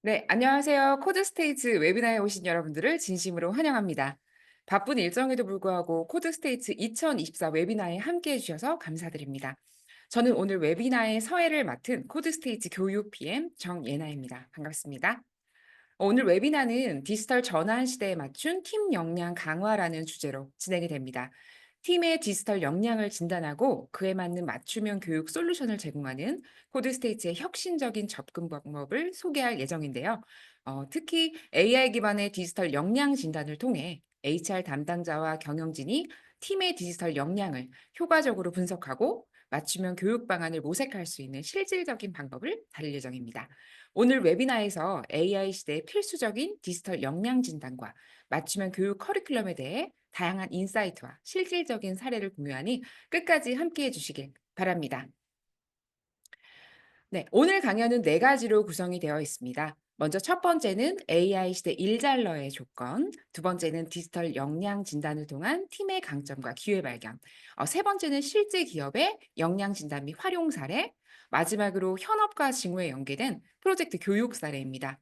네, 안녕하세요. 코드스테이츠 웨비나에 오신 여러분들을 진심으로 환영합니다. 바쁜 일정에도 불구하고 코드스테이츠 2024 웨비나에 함께 해주셔서 감사드립니다. 저는 오늘 웨비나의 서해를 맡은 코드스테이츠 교육 PM 정예나입니다. 반갑습니다. 오늘 웨비나는 디지털 전환 시대에 맞춘 팀 역량 강화라는 주제로 진행이 됩니다. 팀의 디지털 역량을 진단하고 그에 맞는 맞춤형 교육 솔루션을 제공하는 코드스테이츠의 혁신적인 접근 방법을 소개할 예정인데요. 특히 AI 기반의 디지털 역량 진단을 통해 HR 담당자와 경영진이 팀의 디지털 역량을 효과적으로 분석하고 맞춤형 교육 방안을 모색할 수 있는 실질적인 방법을 다룰 예정입니다. 오늘 웨비나에서 AI 시대의 필수적인 디지털 역량 진단과 맞춤형 교육 커리큘럼에 대해 다양한 인사이트와 실질적인 사례를 공유하니 끝까지 함께해 주시길 바랍니다. 네, 오늘 강연은 네 가지로 구성이 되어 있습니다. 먼저 첫 번째는 AI 시대 일잘러의 조건, 두 번째는 디지털 역량 진단을 통한 팀의 강점과 기회 발견, 세 번째는 실제 기업의 역량 진단 및 활용 사례, 마지막으로 현업과 직무에 연계된 프로젝트 교육 사례입니다.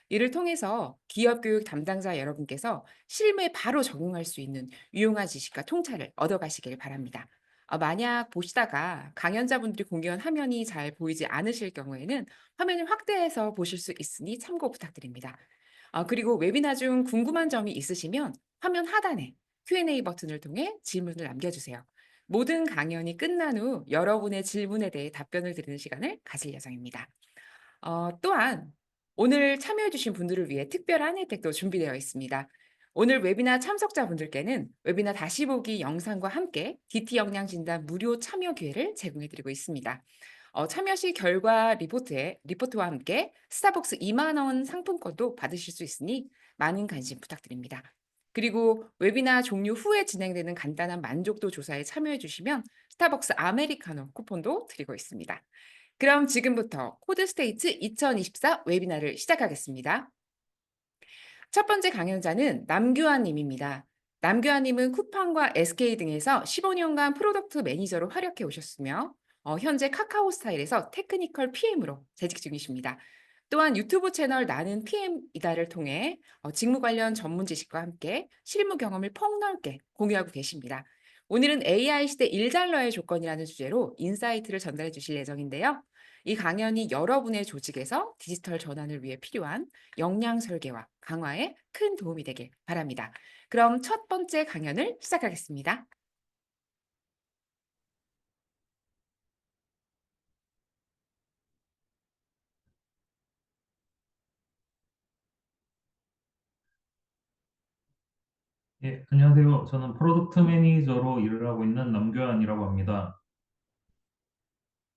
이를 통해서 기업 교육 담당자 여러분께서 실무에 바로 적용할 수 있는 유용한 지식과 통찰을 얻어가시길 바랍니다. 만약 보시다가 강연자분들이 공유한 화면이 잘 보이지 않으실 경우에는 화면을 확대해서 보실 수 있으니 참고 부탁드립니다. 그리고 웨비나 중 궁금한 점이 있으시면 화면 하단에 Q&A 버튼을 통해 질문을 남겨주세요. 모든 강연이 끝난 후 여러분의 질문에 대해 답변을 드리는 시간을 가질 예정입니다. 또한 오늘 참여해 주신 분들을 위해 특별한 혜택도 준비되어 있습니다. 오늘 웨비나 참석자분들께는 웨비나 다시 보기 영상과 함께 DT 역량 진단 무료 참여 기회를 제공해 드리고 있습니다. 참여 시 결과 리포트와 함께 스타벅스 2만 원 상품권도 받으실 수 있으니 많은 관심 부탁드립니다. 그리고 웨비나 종료 후에 진행되는 간단한 만족도 조사에 참여해 주시면 스타벅스 아메리카노 쿠폰도 드리고 있습니다. 그럼 지금부터 코드스테이츠 2024 웨비나를 시작하겠습니다. 첫 번째 강연자는 남규환 님입니다. 남규환 님은 쿠팡과 SK 등에서 15년간 프로덕트 매니저로 활약해 오셨으며 현재 카카오 스타일에서 테크니컬 PM으로 재직 중이십니다. 또한 유튜브 채널 나는 PM이다를 통해 직무 관련 전문 지식과 함께 실무 경험을 폭넓게 공유하고 계십니다. 오늘은 AI 시대 일잘러의 조건이라는 주제로 인사이트를 전달해 주실 예정인데요. 이 강연이 여러분의 조직에서 디지털 전환을 위해 필요한 역량 설계와 강화에 큰 도움이 되길 바랍니다. 그럼 첫 번째 강연을 시작하겠습니다. 예, 안녕하세요. 저는 프로덕트 매니저로 일을 하고 있는 남교환이라고 합니다.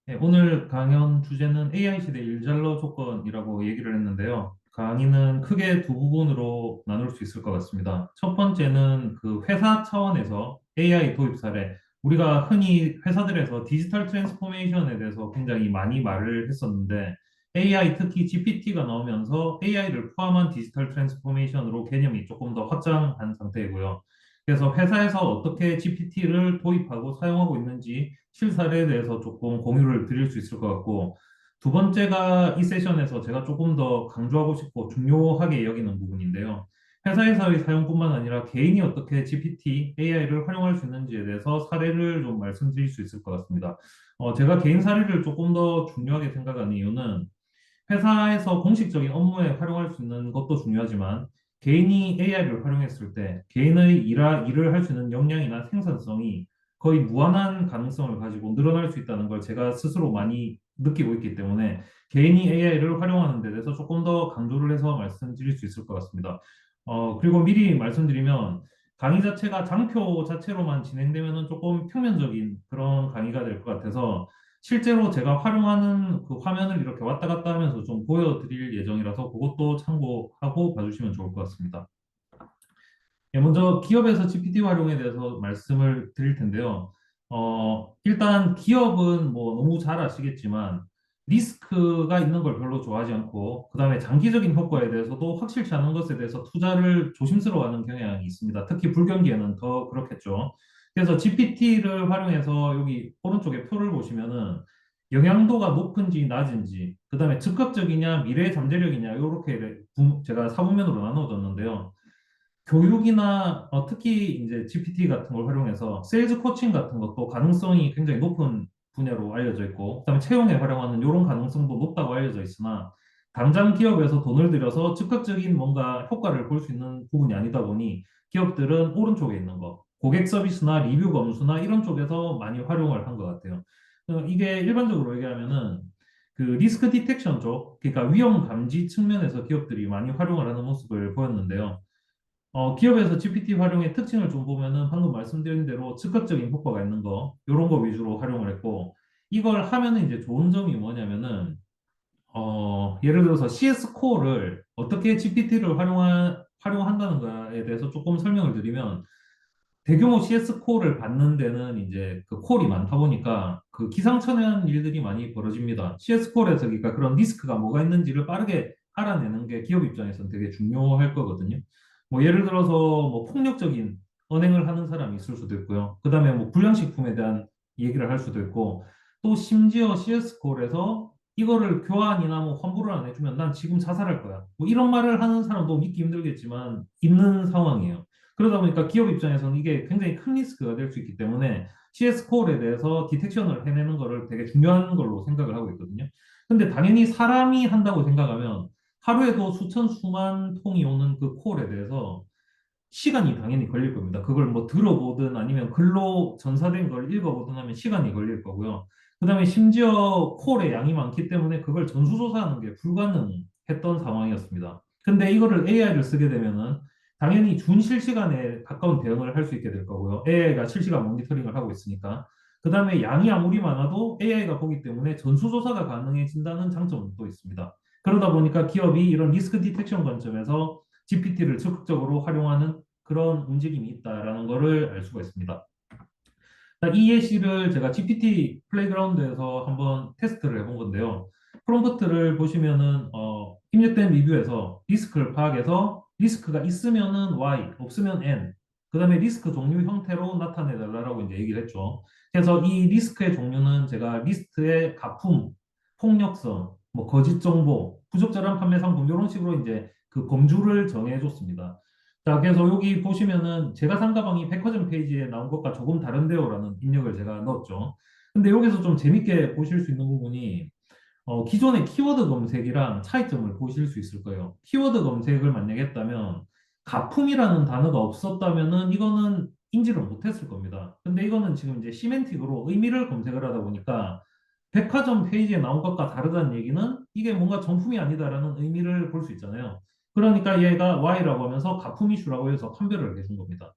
예, 오늘 강연 주제는 AI 시대 일잘러 조건이라고 얘기를 했는데요. 강의는 크게 두 부분으로 나눌 수 있을 것 같습니다. 첫 번째는 그 회사 차원에서 AI 도입 사례. 우리가 흔히 회사들에서 디지털 트랜스포메이션에 대해서 굉장히 많이 말을 했었는데 AI 특히 GPT가 나오면서 AI를 포함한 디지털 트랜스포메이션으로 개념이 조금 더 확장한 상태이고요. 그래서 회사에서 어떻게 GPT를 도입하고 사용하고 있는지 실사례에 대해서 조금 공유를 드릴 수 있을 것 같고, 두 번째가 이 세션에서 제가 조금 더 강조하고 싶고 중요하게 여기는 부분인데요. 회사에서의 사용뿐만 아니라 개인이 어떻게 GPT, AI를 활용할 수 있는지에 대해서 사례를 좀 말씀드릴 수 있을 것 같습니다. 제가 개인 사례를 조금 더 중요하게 생각하는 이유는 회사에서 공식적인 업무에 활용할 수 있는 것도 중요하지만 개인이 AI를 활용했을 때 개인의 일을 할 수 있는 역량이나 생산성이 거의 무한한 가능성을 가지고 늘어날 수 있다는 걸 제가 스스로 많이 느끼고 있기 때문에 개인이 AI를 활용하는 데 대해서 조금 더 강조를 해서 말씀드릴 수 있을 것 같습니다. 그리고 미리 말씀드리면 강의 자체가 장표 자체로만 진행되면 조금 평면적인 그런 강의가 될 것 같아서 실제로 제가 활용하는 그 화면을 이렇게 왔다 갔다 하면서 좀 보여드릴 예정이라서 그것도 참고하고 봐주시면 좋을 것 같습니다. 예, 먼저 기업에서 GPT 활용에 대해서 말씀을 드릴 텐데요. 일단 기업은 뭐 너무 잘 아시겠지만 리스크가 있는 걸 별로 좋아하지 않고 그다음에 장기적인 효과에 대해서도 확실치 않은 것에 대해서 투자를 조심스러워하는 경향이 있습니다. 특히 불경기에는 더 그렇겠죠. 그래서 GPT를 활용해서 여기 오른쪽에 표를 보시면은 영향도가 높은지 낮은지, 그 다음에 즉각적이냐, 미래 잠재력이냐, 이렇게 제가 사분면으로 나눠줬는데요. 교육이나 특히 이제 GPT 같은 걸 활용해서 세일즈 코칭 같은 것도 가능성이 굉장히 높은 분야로 알려져 있고, 그다음에 채용에 활용하는 이런 가능성도 높다고 알려져 있으나 당장 기업에서 돈을 들여서 즉각적인 뭔가 효과를 볼 수 있는 부분이 아니다 보니 기업들은 오른쪽에 있는 거, 고객 서비스나 리뷰 검수나 이런 쪽에서 많이 활용을 한 것 같아요. 이게 일반적으로 얘기하면은 그 리스크 디텍션 쪽, 그러니까 위험 감지 측면에서 기업들이 많이 활용을 하는 모습을 보였는데요. 기업에서 GPT 활용의 특징을 좀 보면은 방금 말씀드린 대로 즉각적인 효과가 있는 거, 이런 거 위주로 활용을 했고, 이걸 하면은 이제 좋은 점이 뭐냐면은, 예를 들어서 CS 코어를 어떻게 GPT를 활용한다는 거에 대해서 조금 설명을 드리면, 대규모 CS 콜을 받는 데는 이제 그 콜이 많다 보니까 그 기상천외한 일들이 많이 벌어집니다. CS 콜에서 그러니까 그런 리스크가 뭐가 있는지를 빠르게 알아내는 게 기업 입장에서는 되게 중요할 거거든요. 뭐 예를 들어서 뭐 폭력적인 언행을 하는 사람이 있을 수도 있고요. 그다음에 뭐 불량식품에 대한 얘기를 할 수도 있고 또 심지어 CS 콜에서 이거를 교환이나 뭐 환불을 안 해주면 난 지금 자살할 거야. 뭐 이런 말을 하는 사람도 믿기 힘들겠지만 있는 상황이에요. 그러다 보니까 기업 입장에서는 이게 굉장히 큰 리스크가 될 수 있기 때문에 CS 콜에 대해서 디텍션을 해내는 거를 되게 중요한 걸로 생각을 하고 있거든요. 근데 당연히 사람이 한다고 생각하면 하루에도 수천 수만 통이 오는 그 콜에 대해서 시간이 당연히 걸릴 겁니다. 그걸 뭐 들어보든 아니면 글로 전사된 걸 읽어보든 하면 시간이 걸릴 거고요. 그다음에 심지어 콜의 양이 많기 때문에 그걸 전수조사하는 게 불가능했던 상황이었습니다. 근데 이거를 AI를 쓰게 되면은 당연히 준실시간에 가까운 대응을 할 수 있게 될 거고요. AI가 실시간 모니터링을 하고 있으니까. 그다음에 양이 아무리 많아도 AI가 보기 때문에 전수조사가 가능해진다는 장점은 또 있습니다. 그러다 보니까 기업이 이런 리스크 디텍션 관점에서 GPT를 적극적으로 활용하는 그런 움직임이 있다라는 것을 알 수가 있습니다. 이 예시를 제가 GPT 플레이그라운드에서 한번 테스트를 해본 건데요. 프롬프트를 보시면은 입력된 리뷰에서 리스크를 파악해서 리스크가 있으면은 Y, 없으면 N, 그다음에 리스크 종류 형태로 나타내 달라고 이제 얘기를 했죠. 그래서 이 리스크의 종류는 제가 리스트의 가품, 폭력성, 뭐 거짓 정보, 부적절한 판매 상품 이런 식으로 이제 그 범주를 정해줬습니다. 자, 그래서 여기 보시면은 제가 산 가방이 백화점 페이지에 나온 것과 조금 다른데요라는 입력을 제가 넣었죠. 근데 여기서 좀 재밌게 보실 수 있는 부분이 기존의 키워드 검색이랑 차이점을 보실 수 있을 거예요. 키워드 검색을 만약에 했다면 가품이라는 단어가 없었다면은 이거는 인지를 못했을 겁니다. 근데 이거는 지금 이제 시멘틱으로 의미를 검색을 하다 보니까 백화점 페이지에 나온 것과 다르다는 얘기는 이게 뭔가 정품이 아니다라는 의미를 볼 수 있잖아요. 그러니까 얘가 Y라고 하면서 가품 이슈라고 해서 판별을 해준 겁니다.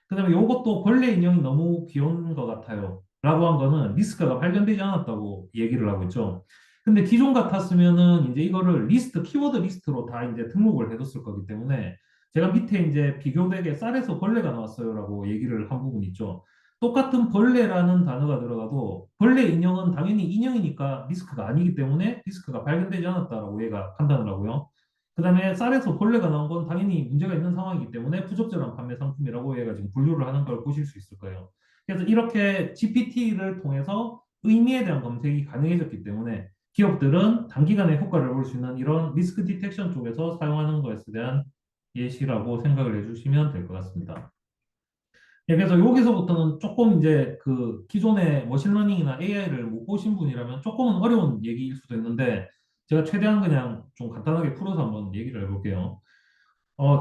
그다음에 이것도 벌레 인형이 너무 귀여운 것 같아요. 라고 한 거는 리스크가 발견되지 않았다고 얘기를 하고 있죠. 근데 기존 같았으면은 이제 이거를 리스트, 키워드 리스트로 다 이제 등록을 해뒀을 거기 때문에 제가 밑에 이제 비교되게 쌀에서 벌레가 나왔어요라고 얘기를 한 부분 있죠. 똑같은 벌레라는 단어가 들어가도 벌레 인형은 당연히 인형이니까 리스크가 아니기 때문에 리스크가 발견되지 않았다라고 얘가 판단을 하고요. 그다음에 쌀에서 벌레가 나온 건 당연히 문제가 있는 상황이기 때문에 부적절한 판매 상품이라고 얘가 지금 분류를 하는 걸 보실 수 있을 거예요. 그래서 이렇게 GPT를 통해서 의미에 대한 검색이 가능해졌기 때문에 기업들은 단기간에 효과를 볼 수 있는 이런 리스크 디텍션 쪽에서 사용하는 것에 대한 예시라고 생각을 해주시면 될 것 같습니다. 예, 그래서 여기서부터는 조금 이제 그 기존의 머신러닝이나 AI를 못 보신 분이라면 조금은 어려운 얘기일 수도 있는데 제가 최대한 그냥 좀 간단하게 풀어서 한번 얘기를 해볼게요.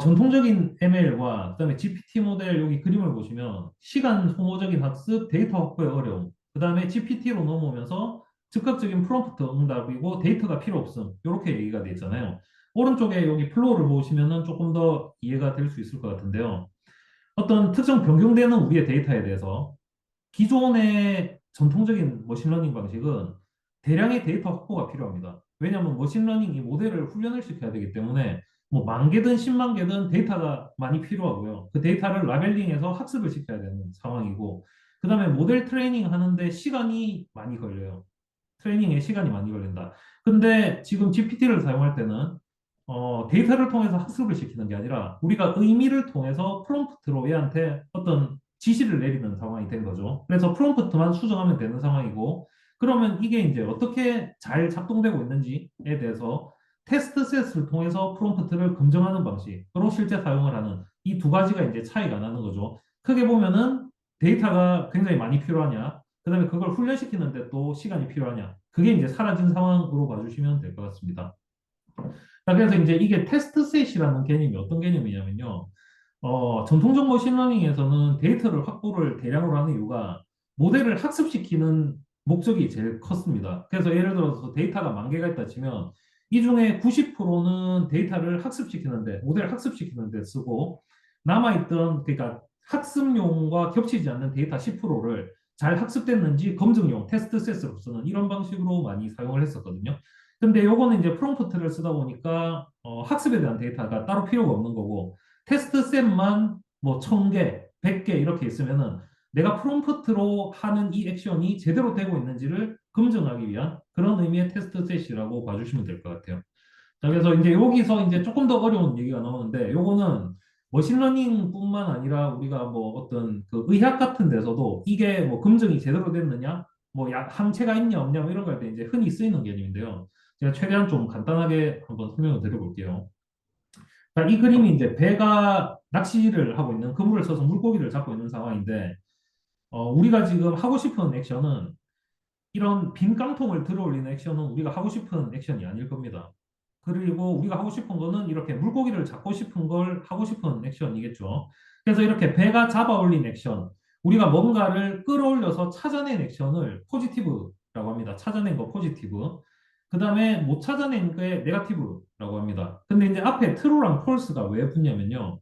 전통적인 ML과 그다음에 GPT 모델 여기 그림을 보시면 시간 소모적인 학습, 데이터 확보의 어려움, 그다음에 GPT로 넘어오면서 즉각적인 프롬프트 응답이고 데이터가 필요 없음 이렇게 얘기가 돼 있잖아요. 오른쪽에 여기 플로우를 보시면은 조금 더 이해가 될 수 있을 것 같은데요. 어떤 특정 변경되는 우리의 데이터에 대해서 기존의 전통적인 머신러닝 방식은 대량의 데이터 확보가 필요합니다. 왜냐하면 머신러닝 이 모델을 훈련을 시켜야 되기 때문에 뭐 만 개든 10만 개든 데이터가 많이 필요하고요. 그 데이터를 라벨링해서 학습을 시켜야 되는 상황이고, 그 다음에 모델 트레이닝 하는데 시간이 많이 걸려요. 트레이닝에 시간이 많이 걸린다. 근데 지금 GPT를 사용할 때는 데이터를 통해서 학습을 시키는 게 아니라 우리가 의미를 통해서 프롬프트로 얘한테 어떤 지시를 내리는 상황이 된 거죠. 그래서 프롬프트만 수정하면 되는 상황이고 그러면 이게 이제 어떻게 잘 작동되고 있는지에 대해서 테스트 셋을 통해서 프롬프트를 검증하는 방식으로 실제 사용을 하는 이 두 가지가 이제 차이가 나는 거죠. 크게 보면은 데이터가 굉장히 많이 필요하냐, 그다음에 그걸 훈련시키는데 또 시간이 필요하냐, 그게 이제 사라진 상황으로 봐주시면 될 것 같습니다. 자, 그래서 이제 이게 테스트 셋이라는 개념이 어떤 개념이냐면요. 전통적 머신러닝에서는 데이터를 확보를 대량으로 하는 이유가 모델을 학습시키는 목적이 제일 컸습니다. 그래서 예를 들어서 데이터가 만 개가 있다 치면 이 중에 90%는 데이터를 학습시키는데, 모델을 학습시키는데 쓰고, 남아있던, 그러니까 학습용과 겹치지 않는 데이터 10%를 잘 학습됐는지 검증용 테스트 셋으로 쓰는 이런 방식으로 많이 사용을 했었거든요. 근데 요거는 이제 프롬프트를 쓰다 보니까 학습에 대한 데이터가 따로 필요가 없는 거고, 테스트 셋만 뭐 1000개, 100개 이렇게 있으면은 내가 프롬프트로 하는 이 액션이 제대로 되고 있는지를 검증하기 위한 그런 의미의 테스트 셋이라고 봐주시면 될 것 같아요. 자, 그래서 이제 여기서 이제 조금 더 어려운 얘기가 나오는데, 요거는 머신러닝뿐만 아니라 우리가 뭐 어떤 그 의학 같은 데서도 이게 뭐 검증이 제대로 됐느냐, 뭐 항체가 있냐 없냐 뭐 이런 거 할 때 이제 흔히 쓰이는 개념인데요. 제가 최대한 좀 간단하게 한번 설명을 드려볼게요. 자, 이 그림이 이제 배가 낚시를 하고 있는, 그물을 써서 물고기를 잡고 있는 상황인데, 우리가 지금 하고 싶은 액션은 이런 빈 깡통을 들어 올리는 액션은 우리가 하고 싶은 액션이 아닐 겁니다. 그리고 우리가 하고 싶은 거는 이렇게 물고기를 잡고 싶은 걸 하고 싶은 액션이겠죠. 그래서 이렇게 배가 잡아 올린 액션, 우리가 뭔가를 끌어올려서 찾아낸 액션을 포지티브라고 합니다. 찾아낸 거 포지티브. 그 다음에 못 찾아낸 게 네거티브라고 합니다. 근데 이제 앞에 true랑 false가 왜 붙냐면요.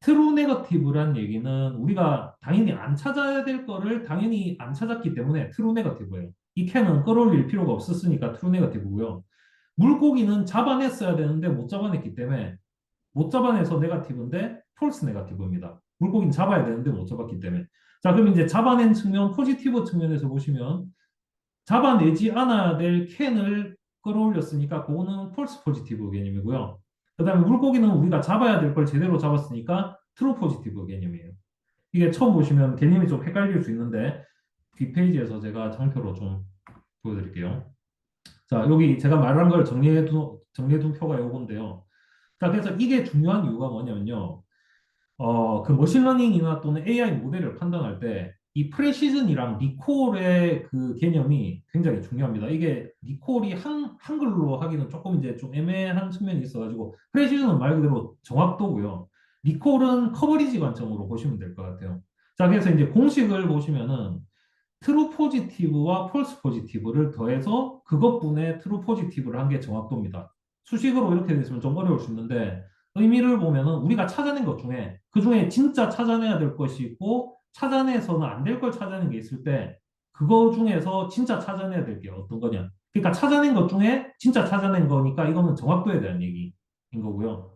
트루 네거티브란 얘기는 우리가 당연히 안 찾아야 될 거를 당연히 안 찾았기 때문에 트루 네거티브예요. 이 캔은 끌어올릴 필요가 없었으니까 트루 네거티브고요. 물고기는 잡아냈어야 되는데 못 잡아냈기 때문에 못 잡아내서 네거티브인데 폴스 네거티브입니다. 물고기는 잡아야 되는데 못 잡았기 때문에. 자, 그럼 이제 잡아낸 측면, 포지티브 측면에서 보시면 잡아내지 않아야 될 캔을 끌어올렸으니까 그거는 폴스 포지티브 개념이고요. 그 다음에 물고기는 우리가 잡아야 될 걸 제대로 잡았으니까 트루 포지티브 개념이에요. 이게 처음 보시면 개념이 좀 헷갈릴 수 있는데 뒷페이지에서 제가 장표로 좀 보여드릴게요. 자, 여기 제가 말한 걸 정리해둔 표가 요건데요. 자, 그래서 이게 중요한 이유가 뭐냐면요. 그 머신러닝이나 또는 AI 모델을 판단할 때 이 프레시즌이랑 리콜의 그 개념이 굉장히 중요합니다. 이게 리콜이 한글로 하기는 조금 이제 좀 애매한 측면이 있어가지고, 프레시즌은 말 그대로 정확도고요. 리콜은 커버리지 관점으로 보시면 될 것 같아요. 자, 그래서 이제 공식을 보시면은 트루 포지티브와 폴스 포지티브를 더해서 그것분의 트루 포지티브를 한 게 정확도입니다. 수식으로 이렇게 됐으면 좀 어려울 수 있는데, 의미를 보면은 우리가 찾아낸 것 중에 그 중에 진짜 찾아내야 될 것이 있고 찾아내서는 안 될 걸 찾아낸 게 있을 때, 그거 중에서 진짜 찾아내야 될 게 어떤 거냐. 그러니까 찾아낸 것 중에 진짜 찾아낸 거니까 이거는 정확도에 대한 얘기인 거고요.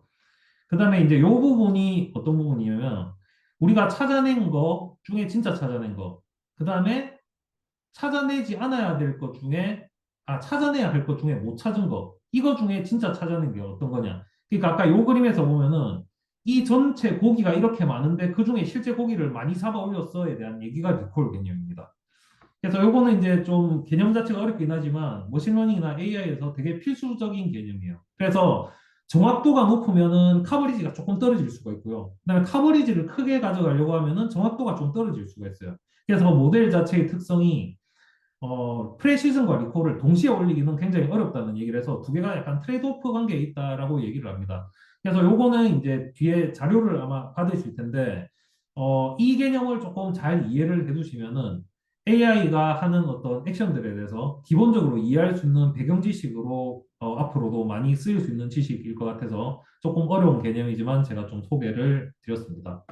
그 다음에 이제 요 부분이 어떤 부분이냐면, 우리가 찾아낸 거 중에 진짜 찾아낸 거, 그 다음에 찾아내지 않아야 될 것 중에, 찾아내야 할 것 중에 못 찾은 거, 이거 중에 진짜 찾아낸 게 어떤 거냐. 그러니까 아까 요 그림에서 보면은 이 전체 고기가 이렇게 많은데 그 중에 실제 고기를 많이 잡아 올렸어에 대한 얘기가 리콜 개념입니다. 그래서 요거는 이제 좀 개념 자체가 어렵긴 하지만 머신러닝이나 AI에서 되게 필수적인 개념이에요. 그래서 정확도가 높으면은 커버리지가 조금 떨어질 수가 있고요. 그다음에 커버리지를 크게 가져가려고 하면은 정확도가 좀 떨어질 수가 있어요. 그래서 모델 자체의 특성이 프레시즌과 리콜을 동시에 올리기는 굉장히 어렵다는 얘기를 해서 두 개가 약간 트레이드오프 관계에 있다라고 얘기를 합니다. 그래서 요거는 이제 뒤에 자료를 아마 받으실 텐데, 이 개념을 조금 잘 이해를 해두시면은 AI가 하는 어떤 액션들에 대해서 기본적으로 이해할 수 있는 배경 지식으로 앞으로도 많이 쓰일 수 있는 지식일 것 같아서 조금 어려운 개념이지만 제가 좀 소개를 드렸습니다.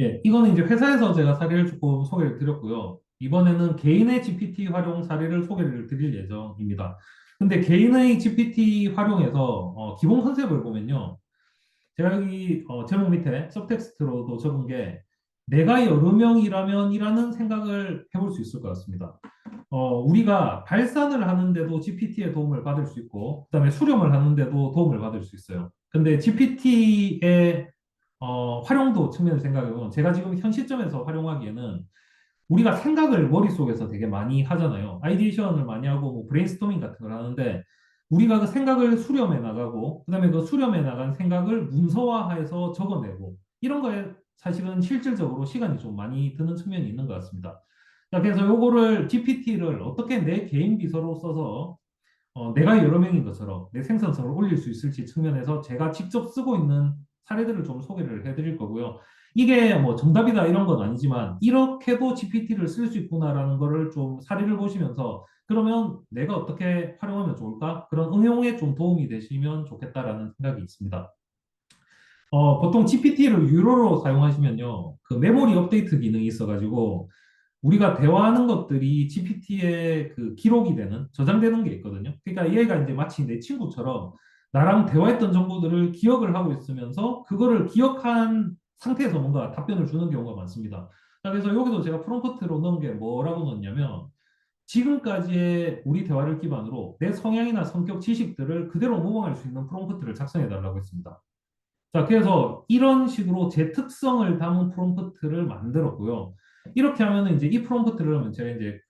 예, 이거는 이제 회사에서 제가 사례를 조금 소개를 드렸고요. 이번에는 개인의 GPT 활용 사례를 소개를 드릴 예정입니다. 근데 개인의 GPT 활용에서 기본 컨셉을 보면요. 제가 여기 제목 밑에 서브텍스트로도 적은 게 내가 여러 명이라면이라는 생각을 해볼 수 있을 것 같습니다. 우리가 발산을 하는데도 GPT의 도움을 받을 수 있고, 그다음에 수렴을 하는데도 도움을 받을 수 있어요. 근데 GPT의 활용도 측면을 생각해보면 제가 지금 현 시점에서 활용하기에는 우리가 생각을 머릿속에서 되게 많이 하잖아요. 아이디에이션을 많이 하고 뭐 브레인스토밍 같은 걸 하는데 우리가 그 생각을 수렴해 나가고 그다음에 그 수렴해 나간 생각을 문서화해서 적어내고 이런 거에 사실은 실질적으로 시간이 좀 많이 드는 측면이 있는 것 같습니다. 자, 그래서 요거를 GPT를 어떻게 내 개인 비서로 써서 내가 여러 명인 것처럼 내 생산성을 올릴 수 있을지 측면에서 제가 직접 쓰고 있는 사례들을 좀 소개를 해드릴 거고요. 이게 뭐 정답이다 이런 건 아니지만 이렇게도 GPT를 쓸 수 있구나라는 거를 좀 사례를 보시면서 그러면 내가 어떻게 활용하면 좋을까? 그런 응용에 좀 도움이 되시면 좋겠다라는 생각이 있습니다. 보통 GPT를 유료로 사용하시면요. 그 메모리 업데이트 기능이 있어가지고 우리가 대화하는 것들이 GPT에 그 기록이 되는, 저장되는 게 있거든요. 그러니까 얘가 이제 마치 내 친구처럼 나랑 대화했던 정보들을 기억을 하고 있으면서 그거를 기억한 상태에서 뭔가 답변을 주는 경우가 많습니다. 자, 그래서 여기도 제가 프롬프트로 넣은 게 뭐라고 넣었냐면 지금까지의 우리 대화를 기반으로 내 성향이나 성격 지식들을 그대로 모방할 수 있는 프롬프트를 작성해 달라고 했습니다. 자, 그래서 이런 식으로 제 특성을 담은 프롬프트를 만들었고요. 이렇게 하면은 이제 이 프롬프트를 하면 제가 이제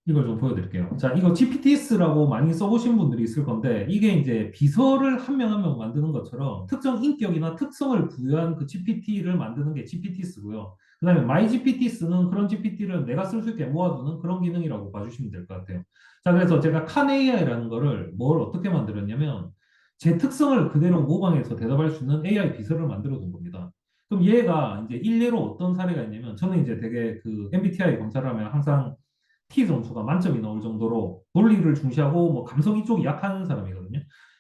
이걸 좀 보여드릴게요. 자, 이거 GPTS라고 많이 써보신 분들이 있을 건데, 이게 이제 비서를 한 명 한 명 만드는 것처럼 특정 인격이나 특성을 부여한 그 GPT를 만드는 게 GPTS고요. 그 다음에 MyGPTS는 그런 GPT를 내가 쓸 수 있게 모아두는 그런 기능이라고 봐주시면 될 것 같아요. 자, 그래서 제가 칸AI라는 거를 뭘 어떻게 만들었냐면, 제 특성을 그대로 모방해서 대답할 수 있는 AI 비서를 만들어 둔 겁니다. 그럼 얘가 이제 일례로 어떤 사례가 있냐면, 저는 이제 되게 그 MBTI 검사를 하면 항상 T 점수가 만점이 나올 정도로 논리를 중시하고 뭐 감성 이쪽이 약한 사람이거든요.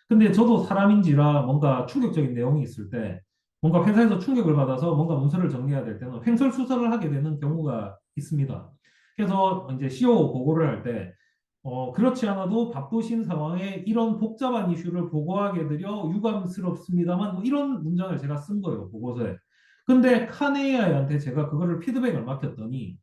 근데 저도 사람인지라 뭔가 충격적인 내용이 있을 때 뭔가 회사에서 충격을 받아서 뭔가 문서를 정리해야 될 때는 횡설수설을 하게 되는 경우가 있습니다. 그래서 이제 CEO 보고를 할 때 그렇지 않아도 바쁘신 상황에 이런 복잡한 이슈를 보고하게 되려 유감스럽습니다만 뭐 이런 문장을 제가 쓴 거예요, 보고서에. 근데 칸에이아이한테 제가 그거를 피드백을 맡겼더니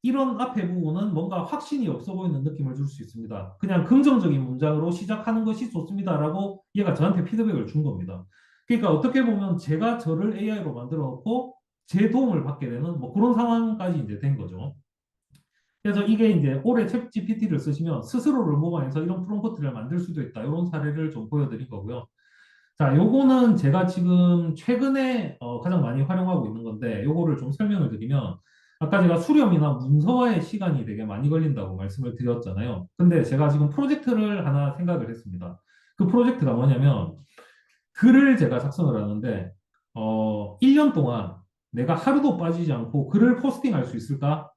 이런 앞에 부분은 뭔가 확신이 없어 보이는 느낌을 줄 수 있습니다. 그냥 긍정적인 문장으로 시작하는 것이 좋습니다라고 얘가 저한테 피드백을 준 겁니다. 그러니까 어떻게 보면 제가 저를 AI로 만들어 놓고 제 도움을 받게 되는 뭐 그런 상황까지 이제 된 거죠. 그래서 이게 이제 올해 챗 GPT를 쓰시면 스스로를 모방해서 이런 프롬프트를 만들 수도 있다. 이런 사례를 좀 보여드린 거고요. 자, 요거는 제가 지금 최근에 가장 많이 활용하고 있는 건데, 요거를 좀 설명을 드리면, 아까 제가 수렴이나 문서화에 시간이 되게 많이 걸린다고 말씀을 드렸잖아요. 근데 제가 지금 프로젝트를 하나 생각을 했습니다. 그 프로젝트가 뭐냐면, 글을 제가 작성을 하는데, 1년 동안 내가 하루도 빠지지 않고 글을 포스팅할 수 있을까?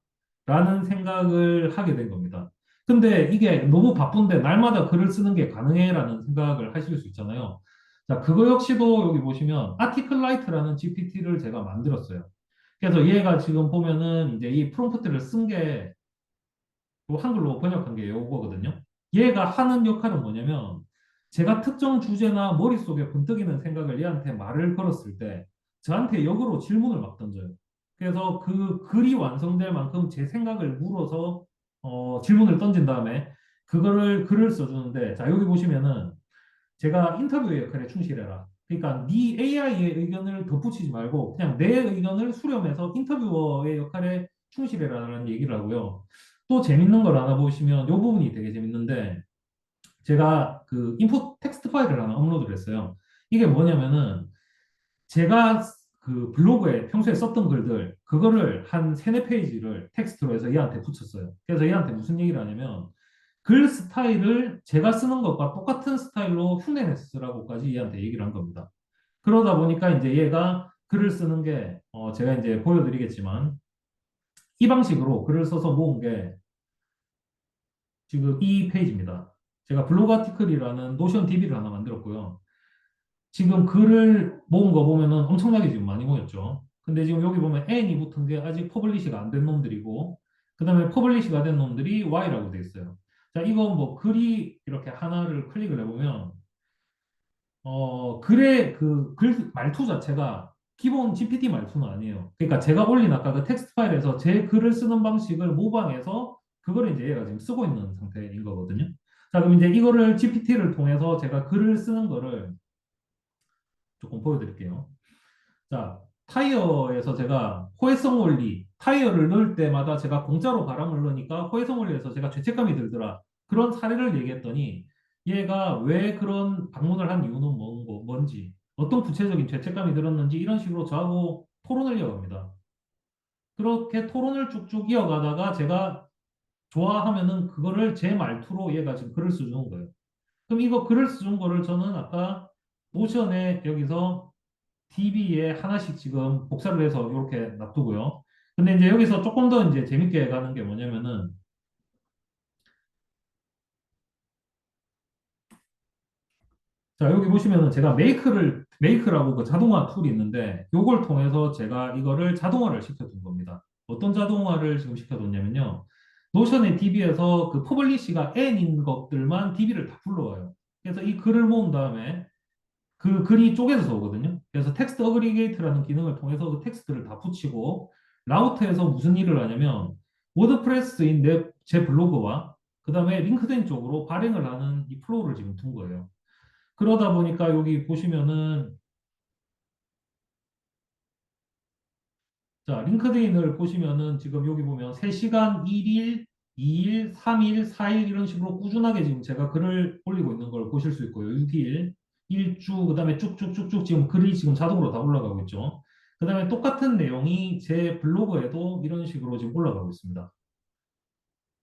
라는 생각을 하게 된 겁니다. 근데 이게 너무 바쁜데 날마다 글을 쓰는 게 가능해라는 생각을 하실 수 있잖아요. 자, 그거 역시도 여기 보시면 아티클라이트라는 GPT를 제가 만들었어요. 그래서 얘가 지금 보면은 이제 이 프롬프트를 쓴 게 한글로 번역한 게 요거거든요. 얘가 하는 역할은 뭐냐면 제가 특정 주제나 머릿속에 번뜩이는 생각을 얘한테 말을 걸었을 때 저한테 역으로 질문을 막 던져요. 그래서 그 글이 완성될 만큼 제 생각을 물어서 질문을 던진 다음에 그거를 글을 써주는데 자 여기 보시면은 제가 인터뷰의 역할에 충실해라. 그러니까 네 AI의 의견을 덧붙이지 말고 그냥 내 의견을 수렴해서 인터뷰어의 역할에 충실해라는 얘기를 하고요. 또 재밌는 걸 하나 보시면 이 부분이 되게 재밌는데 제가 그 인풋 텍스트 파일을 하나 업로드를 했어요. 이게 뭐냐면은 제가 그 블로그에 평소에 썼던 글들 그거를 한 세네 페이지를 텍스트로 해서 얘한테 붙였어요. 그래서 얘한테 무슨 얘기를 하냐면 글 스타일을 제가 쓰는 것과 똑같은 스타일로 흉내냈으라고까지 얘한테 얘기를 한 겁니다. 그러다 보니까 이제 얘가 글을 쓰는 게 제가 이제 보여드리겠지만 이 방식으로 글을 써서 모은 게 지금 이 페이지입니다. 제가 블로그 아티클이라는 노션 DB를 하나 만들었고요. 지금 글을 모은 거 보면은 엄청나게 지금 많이 모였죠. 근데 지금 여기 보면 N이 붙은 게 아직 퍼블리시가 안 된 놈들이고, 그 다음에 퍼블리시가 된 놈들이 Y라고 돼 있어요. 자, 이거 뭐 글이 이렇게 하나를 클릭을 해보면, 글의 그 글 말투 자체가 기본 GPT 말투는 아니에요. 그러니까 제가 올린 아까 그 텍스트 파일에서 제 글을 쓰는 방식을 모방해서 그거를 이제 얘가 지금 쓰고 있는 상태인 거거든요. 자, 그럼 이제 이거를 GPT를 통해서 제가 글을 쓰는 거를 조금 보여드릴게요. 자, 타이어에서 제가 호혜성 원리, 타이어를 넣을 때마다 제가 공짜로 바람을 넣으니까 호혜성 원리에서 제가 죄책감이 들더라. 그런 사례를 얘기했더니 얘가 왜 그런 방문을 한 이유는 뭔지, 어떤 구체적인 죄책감이 들었는지 이런 식으로 저하고 토론을 이어갑니다. 그렇게 토론을 쭉쭉 이어가다가 제가 좋아하면은 그거를 제 말투로 얘가 지금 글을 써주는 거예요. 그럼 이거 글을 써준 거를 저는 아까 노션에 여기서 DB에 하나씩 지금 복사를 해서 이렇게 놔두고요. 근데 이제 여기서 조금 더 이제 재밌게 가는 게 뭐냐면은, 자, 여기 보시면은 제가 메이크라고 그 자동화 툴이 있는데, 요걸 통해서 제가 이거를 자동화를 시켜둔 겁니다. 어떤 자동화를 지금 시켜뒀냐면요. 노션의 DB에서 그 퍼블리시가 n인 것들만 DB를 다 불러와요. 그래서 이 글을 모은 다음에 그 글이 쪼개져서 오거든요. 그래서 텍스트 어그리게이트라는 기능을 통해서 그 텍스트를 다 붙이고 라우터에서 무슨 일을 하냐면 워드프레스인 제 블로그와 그 다음에 링크드인 쪽으로 발행을 하는 이 플로우를 지금 둔 거예요. 그러다 보니까 여기 보시면은 자, 링크드인을 보시면은 지금 여기 보면 3시간, 1일, 2일, 3일, 4일 이런 식으로 꾸준하게 지금 제가 글을 올리고 있는 걸 보실 수 있고요. 6일, 1주, 그다음에 쭉쭉쭉쭉 지금 글이 지금 자동으로 다 올라가고 있죠. 그다음에 똑같은 내용이 제 블로그에도 이런 식으로 지금 올라가고 있습니다.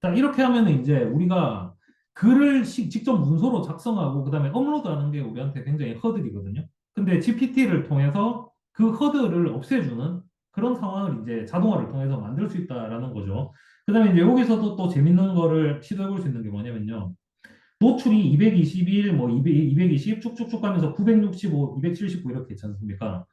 자, 이렇게 하면 이제 우리가 글을 직접 문서로 작성하고 그다음에 업로드하는 게 우리한테 굉장히 허들이거든요. 근데 GPT를 통해서 그 허들을 없애주는 그런 상황을 이제 자동화를 통해서 만들 수 있다라는 거죠. 그다음에 이제 여기서도 또 재밌는 거를 시도해 볼 수 있는 게 뭐냐면요. 노출이 221, 뭐 200, 220 쭉쭉쭉 가면서 965, 279 이렇게 있지 않습니까?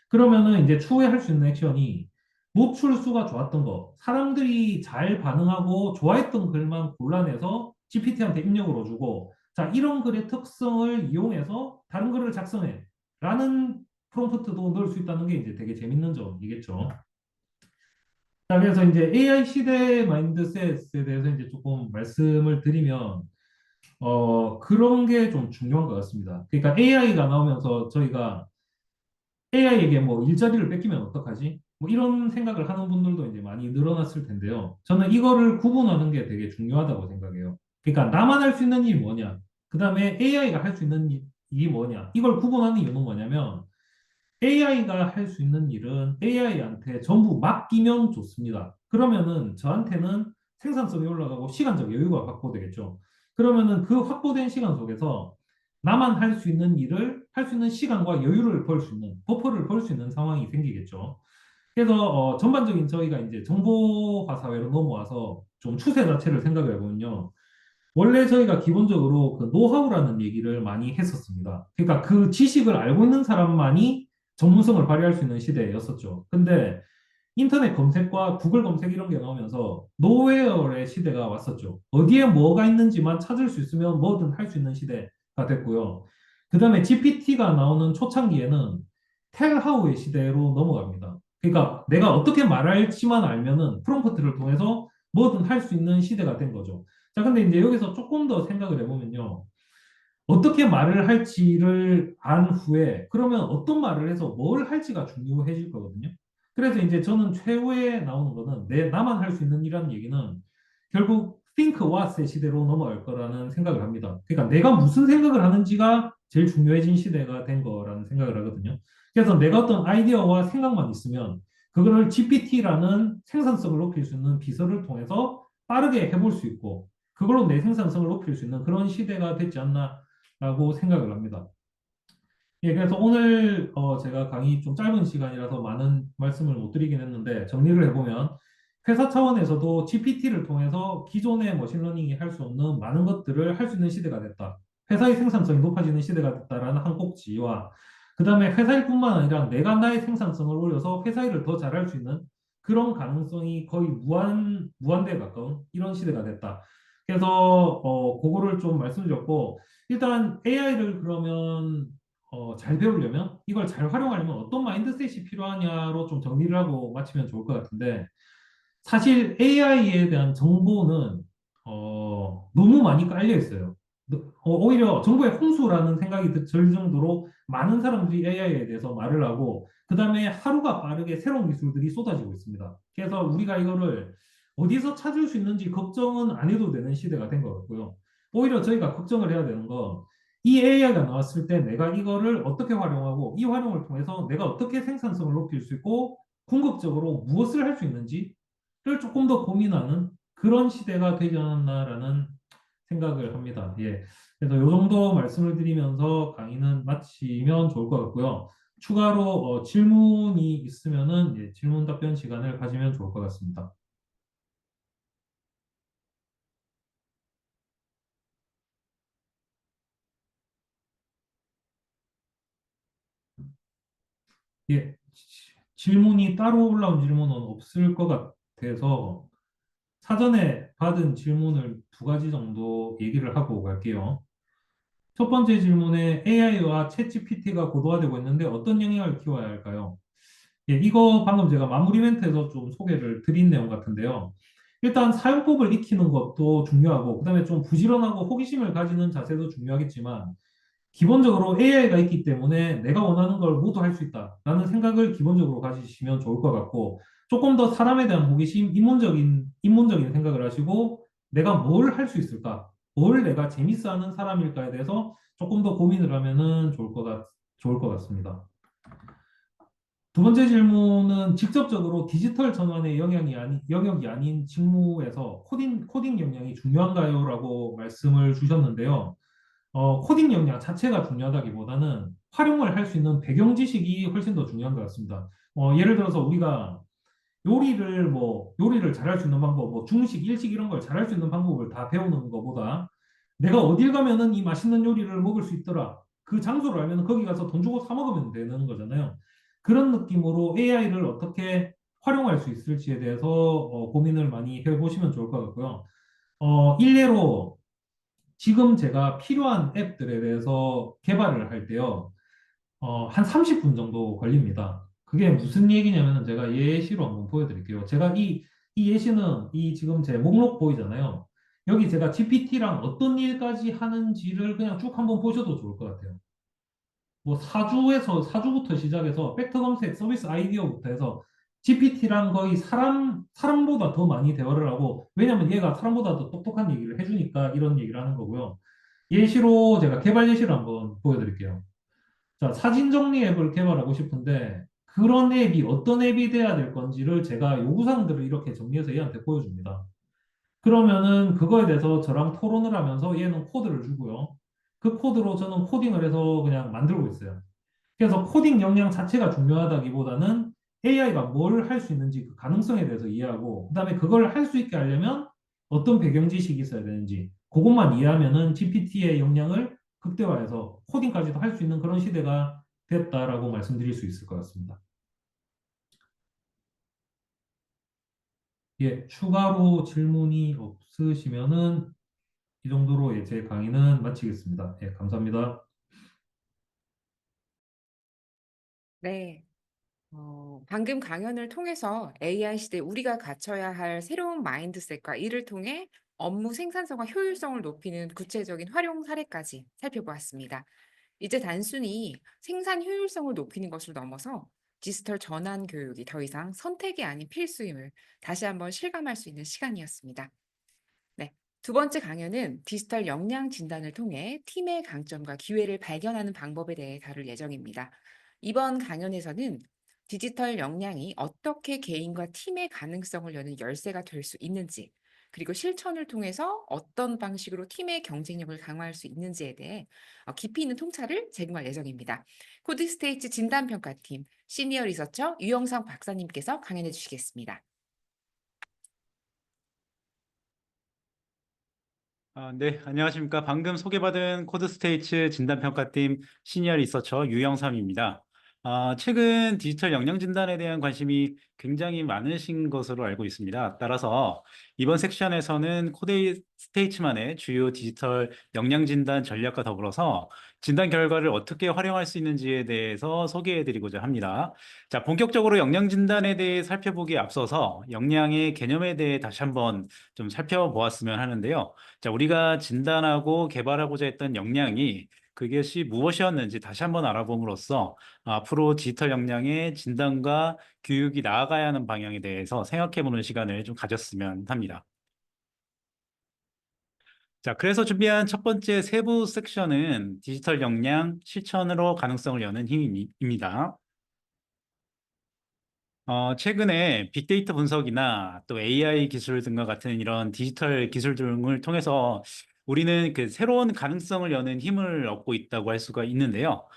그러면은 이제 추후에 할 수 있는 액션이 노출 수가 좋았던 거, 사람들이 잘 반응하고 좋아했던 글만 골라내서 GPT한테 입력을 해주고, 자, 이런 글의 특성을 이용해서 다른 글을 작성해. 라는 프롬프트도 넣을 수 있다는 게 이제 되게 재밌는 점이겠죠. 자, 그래서 이제 AI 시대 마인드셋에 대해서 이제 조금 말씀을 드리면, 그런 게 좀 중요한 것 같습니다. 그러니까 AI가 나오면서 저희가 AI에게 뭐 일자리를 뺏기면 어떡하지? 뭐 이런 생각을 하는 분들도 이제 많이 늘어났을 텐데요. 저는 이거를 구분하는 게 되게 중요하다고 생각해요. 그러니까 나만 할 수 있는 일이 뭐냐? 그 다음에 AI가 할 수 있는 일이 뭐냐? 이걸 구분하는 이유는 뭐냐면 AI가 할 수 있는 일은 AI한테 전부 맡기면 좋습니다. 그러면은 저한테는 생산성이 올라가고 시간적 여유가 확보되겠죠. 그러면은 그 확보된 시간 속에서 나만 할 수 있는 일을 할 수 있는 시간과 여유를 벌 수 있는 버퍼를 벌 수 있는 상황이 생기겠죠. 그래서 전반적인 저희가 이제 정보화 사회로 넘어와서 좀 추세 자체를 생각을 해보면요. 원래 저희가 기본적으로 그 노하우라는 얘기를 많이 했었습니다. 그러니까 그 지식을 알고 있는 사람만이 전문성을 발휘할 수 있는 시대였었죠. 근데 인터넷 검색과 구글 검색 이런 게 나오면서 노웨어의 시대가 왔었죠. 어디에 뭐가 있는지만 찾을 수 있으면 뭐든 할 수 있는 시대가 됐고요. 그 다음에 GPT가 나오는 초창기에는 텔하우의 시대로 넘어갑니다. 그러니까 내가 어떻게 말할지만 알면은 프롬프트를 통해서 뭐든 할 수 있는 시대가 된 거죠. 자, 근데 이제 여기서 조금 더 생각을 해보면요. 어떻게 말을 할지를 안 후에 그러면 어떤 말을 해서 뭘 할지가 중요해질 거거든요. 그래서 이제 저는 최후에 나오는 거는 나만 할 수 있는 이라는 얘기는 결국 think what의 시대로 넘어갈 거라는 생각을 합니다. 그러니까 내가 무슨 생각을 하는지가 제일 중요해진 시대가 된 거라는 생각을 하거든요. 그래서 내가 어떤 아이디어와 생각만 있으면 그거를 GPT라는 생산성을 높일 수 있는 비서를 통해서 빠르게 해볼 수 있고 그걸로 내 생산성을 높일 수 있는 그런 시대가 됐지 않나라고 생각을 합니다. 예, 그래서 오늘 제가 강의 좀 짧은 시간이라서 많은 말씀을 못 드리긴 했는데 정리를 해보면 회사 차원에서도 GPT를 통해서 기존의 머신러닝이 할 수 없는 많은 것들을 할 수 있는 시대가 됐다. 회사의 생산성이 높아지는 시대가 됐다라는 한 꼭지와 그 다음에 회사 일뿐만 아니라 내가 나의 생산성을 올려서 회사 일을 더 잘할 수 있는 그런 가능성이 거의 무한대에 가까운 이런 시대가 됐다. 그래서 그거를 좀 말씀드렸고 일단 AI를 그러면 잘 배우려면 이걸 잘 활용하려면 어떤 마인드셋이 필요하냐로 좀 정리를 하고 마치면 좋을 것 같은데 사실 AI에 대한 정보는 너무 많이 깔려 있어요. 오히려 정보의 홍수라는 생각이 들 정도로 많은 사람들이 AI에 대해서 말을 하고, 그 다음에 하루가 빠르게 새로운 기술들이 쏟아지고 있습니다. 그래서 우리가 이거를 어디서 찾을 수 있는지 걱정은 안 해도 되는 시대가 된 것 같고요. 오히려 저희가 걱정을 해야 되는 건, 이 AI가 나왔을 때 내가 이거를 어떻게 활용하고, 이 활용을 통해서 내가 어떻게 생산성을 높일 수 있고, 궁극적으로 무엇을 할 수 있는지를 조금 더 고민하는 그런 시대가 되지 않았나라는 생각을 합니다. 예. 그래서 이 정도 말씀을 드리면서 강의는 마치면 좋을 것 같고요. 추가로 질문이 있으면은 예, 질문 답변 시간을 가지면 좋을 것 같습니다. 예, 질문이 따로 올라온 질문은 없을 것 같아서 사전에 받은 질문을 두 가지 정도 얘기를 하고 갈게요. 첫 번째 질문에 AI와 챗GPT가 고도화되고 있는데 어떤 영향을 키워야 할까요? 예, 이거 방금 제가 마무리 멘트에서 좀 소개를 드린 내용 같은데요. 일단 사용법을 익히는 것도 중요하고, 그다음에 좀 부지런하고 호기심을 가지는 자세도 중요하겠지만, 기본적으로 AI가 있기 때문에 내가 원하는 걸 모두 할 수 있다라는 생각을 기본적으로 가지시면 좋을 것 같고, 조금 더 사람에 대한 호기심, 인문적인 생각을 하시고, 내가 뭘 할 수 있을까? 뭘 내가 재밌어 하는 사람일까에 대해서 조금 더 고민을 하면은 좋을 것 같습니다. 두 번째 질문은 직접적으로 디지털 전환의 영역이 아닌 직무에서 코딩 역량이 중요한가요? 라고 말씀을 주셨는데요. 코딩 역량 자체가 중요하다기보다는 활용을 할 수 있는 배경 지식이 훨씬 더 중요한 것 같습니다. 예를 들어서 우리가 요리를 잘할 수 있는 방법, 뭐 중식, 일식 이런 걸 잘할 수 있는 방법을 다 배우는 것보다 내가 어딜 가면은 이 맛있는 요리를 먹을 수 있더라. 그 장소를 알면 거기 가서 돈 주고 사 먹으면 되는 거잖아요. 그런 느낌으로 AI를 어떻게 활용할 수 있을지에 대해서 고민을 많이 해보시면 좋을 것 같고요. 일례로 지금 제가 필요한 앱들에 대해서 개발을 할 때요. 한 30분 정도 걸립니다. 그게 무슨 얘기냐면 제가 예시로 한번 보여드릴게요. 제가 이 예시는 이 지금 제 목록 보이잖아요. 여기 제가 GPT랑 어떤 일까지 하는지를 그냥 쭉 한번 보셔도 좋을 것 같아요. 뭐 사주부터 시작해서 팩터 검색, 서비스 아이디어부터 해서 GPT랑 거의 사람보다 더 많이 대화를 하고, 왜냐면 얘가 사람보다 더 똑똑한 얘기를 해주니까 이런 얘기를 하는 거고요. 예시로 제가 개발 예시를 한번 보여드릴게요. 자, 사진 정리 앱을 개발하고 싶은데 그런 앱이 어떤 앱이 돼야 될 건지를 제가 요구사항들을 이렇게 정리해서 얘한테 보여줍니다. 그러면은 그거에 대해서 저랑 토론을 하면서 얘는 코드를 주고요. 그 코드로 저는 코딩을 해서 그냥 만들고 있어요. 그래서 코딩 역량 자체가 중요하다기보다는 AI가 뭘 할 수 있는지 그 가능성에 대해서 이해하고, 그다음에 그걸 할 수 있게 하려면 어떤 배경 지식이 있어야 되는지, 그것만 이해하면은 GPT의 역량을 극대화해서 코딩까지도 할 수 있는 그런 시대가 됐다라고 말씀드릴 수 있을 것 같습니다. 예, 추가로 질문이 없으시면은 이 정도로 예, 제 강의는 마치겠습니다. 예, 감사합니다. 네. 방금 강연을 통해서 AI 시대 우리가 갖춰야 할 새로운 마인드셋과 이를 통해 업무 생산성과 효율성을 높이는 구체적인 활용 사례까지 살펴보았습니다. 이제 단순히 생산 효율성을 높이는 것을 넘어서 디지털 전환 교육이 더 이상 선택이 아닌 필수임을 다시 한번 실감할 수 있는 시간이었습니다. 네. 두 번째 강연은 디지털 역량 진단을 통해 팀의 강점과 기회를 발견하는 방법에 대해 다룰 예정입니다. 이번 강연에서는 디지털 역량이 어떻게 개인과 팀의 가능성을 여는 열쇠가 될 수 있는지, 그리고 실천을 통해서 어떤 방식으로 팀의 경쟁력을 강화할 수 있는지에 대해 깊이 있는 통찰을 제공할 예정입니다. 코드스테이츠 진단평가팀 시니어 리서처 유영상 박사님께서 강연해 주시겠습니다. 네, 안녕하십니까. 방금 소개받은 코드스테이츠 진단평가팀 시니어 리서처 유영삼입니다. 최근 디지털 역량 진단에 대한 관심이 굉장히 많으신 것으로 알고 있습니다. 따라서 이번 섹션에서는 코데이 스테이츠만의 주요 디지털 역량 진단 전략과 더불어서 진단 결과를 어떻게 활용할 수 있는지에 대해서 소개해 드리고자 합니다. 자, 본격적으로 역량 진단에 대해 살펴보기에 앞서서 역량의 개념에 대해 다시 한번 좀 살펴보았으면 하는데요. 자, 우리가 진단하고 개발하고자 했던 역량이 그것이 무엇이었는지 다시 한번 알아봄으로써 앞으로 디지털 역량의 진단과 교육이 나아가야 하는 방향에 대해서 생각해보는 시간을 좀 가졌으면 합니다. 자, 그래서 준비한 첫 번째 세부 섹션은 디지털 역량 실천으로 가능성을 여는 힘입니다. 최근에 빅데이터 분석이나 또 AI 기술 등과 같은 이런 디지털 기술 등을 통해서 우리는 그 새로운 가능성을 여는 힘을 얻고 있다고 할 수가 있는데요.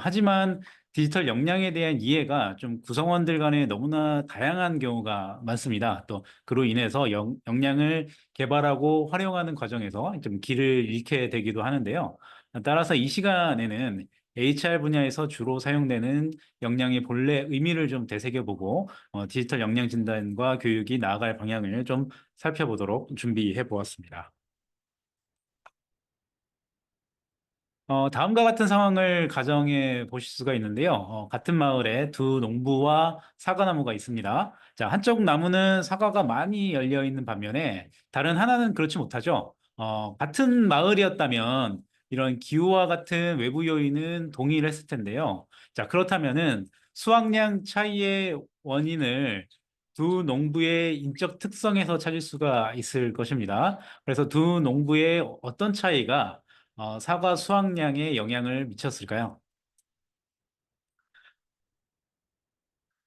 하지만 디지털 역량에 대한 이해가 좀 구성원들 간에 너무나 다양한 경우가 많습니다. 또 그로 인해서 역량을 개발하고 활용하는 과정에서 좀 길을 잃게 되기도 하는데요. 따라서 이 시간에는 HR 분야에서 주로 사용되는 역량의 본래 의미를 좀 되새겨보고 디지털 역량 진단과 교육이 나아갈 방향을 좀 살펴보도록 준비해 보았습니다. 다음과 같은 상황을 가정해 보실 수가 있는데요. 같은 마을에 두 농부와 사과나무가 있습니다. 자, 한쪽 나무는 사과가 많이 열려 있는 반면에 다른 하나는 그렇지 못하죠. 같은 마을이었다면 이런 기후와 같은 외부 요인은 동일했을 텐데요. 자, 그렇다면은 수확량 차이의 원인을 두 농부의 인적 특성에서 찾을 수가 있을 것입니다. 그래서 두 농부의 어떤 차이가 사과 수확량에 영향을 미쳤을까요?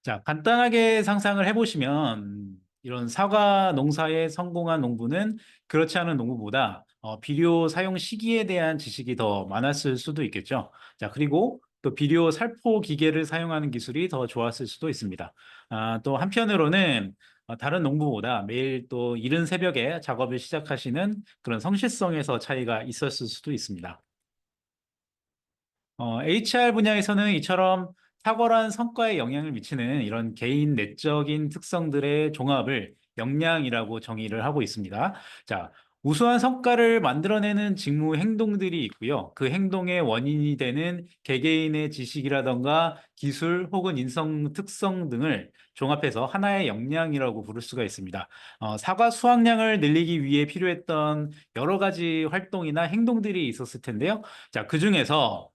자, 간단하게 상상을 해보시면 이런 사과 농사에 성공한 농부는 그렇지 않은 농부보다 비료 사용 시기에 대한 지식이 더 많았을 수도 있겠죠. 자, 그리고 또 비료 살포 기계를 사용하는 기술이 더 좋았을 수도 있습니다. 또 한편으로는 다른 농부보다 매일 또 이른 새벽에 작업을 시작하시는 그런 성실성에서 차이가 있었을 수도 있습니다. HR 분야에서는 이처럼 탁월한 성과에 영향을 미치는 이런 개인 내적인 특성들의 종합을 역량이라고 정의를 하고 있습니다. 자, 우수한 성과를 만들어내는 직무 행동들이 있고요. 그 행동의 원인이 되는 개개인의 지식이라던가 기술 혹은 인성 특성 등을 종합해서 하나의 역량이라고 부를 수가 있습니다. 사과 수확량을 늘리기 위해 필요했던 여러 가지 활동이나 행동들이 있었을 텐데요. 자, 그 중에서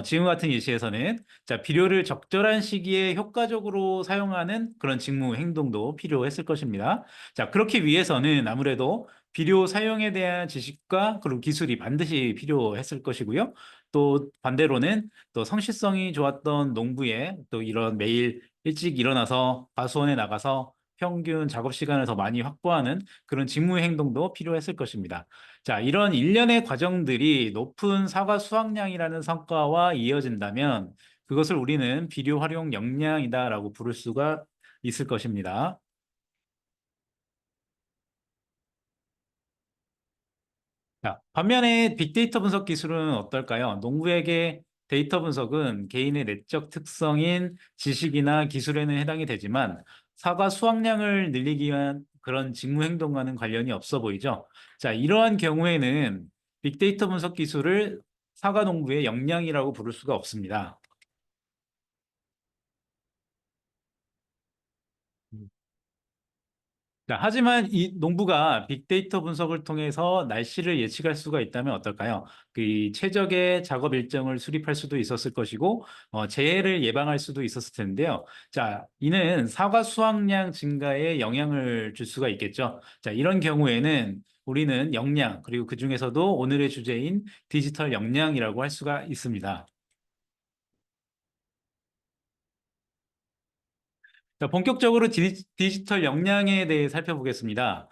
지금 같은 예시에서는 자, 비료를 적절한 시기에 효과적으로 사용하는 그런 직무 행동도 필요했을 것입니다. 자, 그렇기 위해서는 아무래도 비료 사용에 대한 지식과 그리고 기술이 반드시 필요했을 것이고요. 또 반대로는 또 성실성이 좋았던 농부의 또 이런 매일 일찍 일어나서 과수원에 나가서 평균 작업 시간을 더 많이 확보하는 그런 직무 행동도 필요했을 것입니다. 자, 이런 일련의 과정들이 높은 사과 수확량이라는 성과와 이어진다면 그것을 우리는 비료 활용 역량이다라고 부를 수가 있을 것입니다. 자, 반면에 빅데이터 분석 기술은 어떨까요? 농부에게 데이터 분석은 개인의 내적 특성인 지식이나 기술에는 해당이 되지만 사과 수확량을 늘리기 위한 그런 직무 행동과는 관련이 없어 보이죠. 자, 이러한 경우에는 빅데이터 분석 기술을 사과 농부의 역량이라고 부를 수가 없습니다. 자, 하지만 이 농부가 빅데이터 분석을 통해서 날씨를 예측할 수가 있다면 어떨까요? 그 최적의 작업 일정을 수립할 수도 있었을 것이고, 재해를 예방할 수도 있었을 텐데요. 자, 이는 사과 수확량 증가에 영향을 줄 수가 있겠죠. 자, 이런 경우에는 우리는 역량, 그리고 그 중에서도 오늘의 주제인 디지털 역량이라고 할 수가 있습니다. 자, 본격적으로 디지털 역량에 대해 살펴보겠습니다.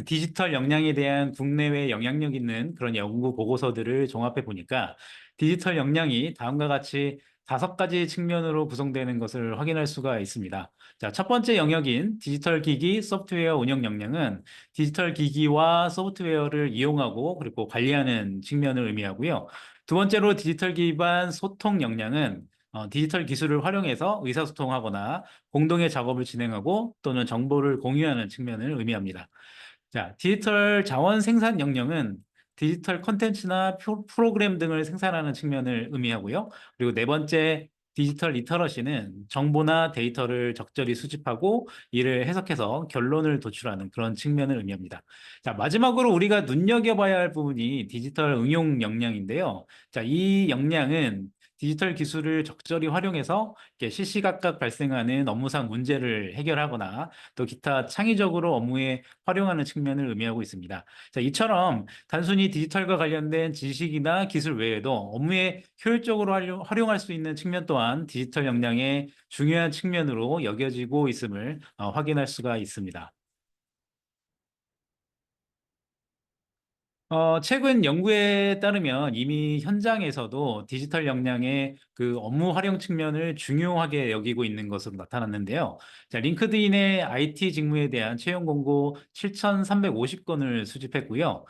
디지털 역량에 대한 국내외 영향력 있는 그런 연구 보고서들을 종합해 보니까 디지털 역량이 다음과 같이 5가지 측면으로 구성되는 것을 확인할 수가 있습니다. 자, 첫 번째 영역인 디지털 기기 소프트웨어 운영 역량은 디지털 기기와 소프트웨어를 이용하고 그리고 관리하는 측면을 의미하고요. 두 번째로 디지털 기반 소통 역량은 디지털 기술을 활용해서 의사소통하거나 공동의 작업을 진행하고 또는 정보를 공유하는 측면을 의미합니다. 자, 디지털 자원 생산 역량은 디지털 콘텐츠나 프로그램 등을 생산하는 측면을 의미하고요. 그리고 네 번째, 디지털 리터러시는 정보나 데이터를 적절히 수집하고 이를 해석해서 결론을 도출하는 그런 측면을 의미합니다. 자, 마지막으로 우리가 눈여겨봐야 할 부분이 디지털 응용 역량인데요. 자, 이 역량은 디지털 기술을 적절히 활용해서 이렇게 시시각각 발생하는 업무상 문제를 해결하거나 또 기타 창의적으로 업무에 활용하는 측면을 의미하고 있습니다. 자, 이처럼 단순히 디지털과 관련된 지식이나 기술 외에도 업무에 효율적으로 활용할 수 있는 측면 또한 디지털 역량의 중요한 측면으로 여겨지고 있음을 확인할 수가 있습니다. 최근 연구에 따르면 이미 현장에서도 디지털 역량의 그 업무 활용 측면을 중요하게 여기고 있는 것으로 나타났는데요. 자, 링크드인의 IT 직무에 대한 채용 공고 7,350건을 수집했고요.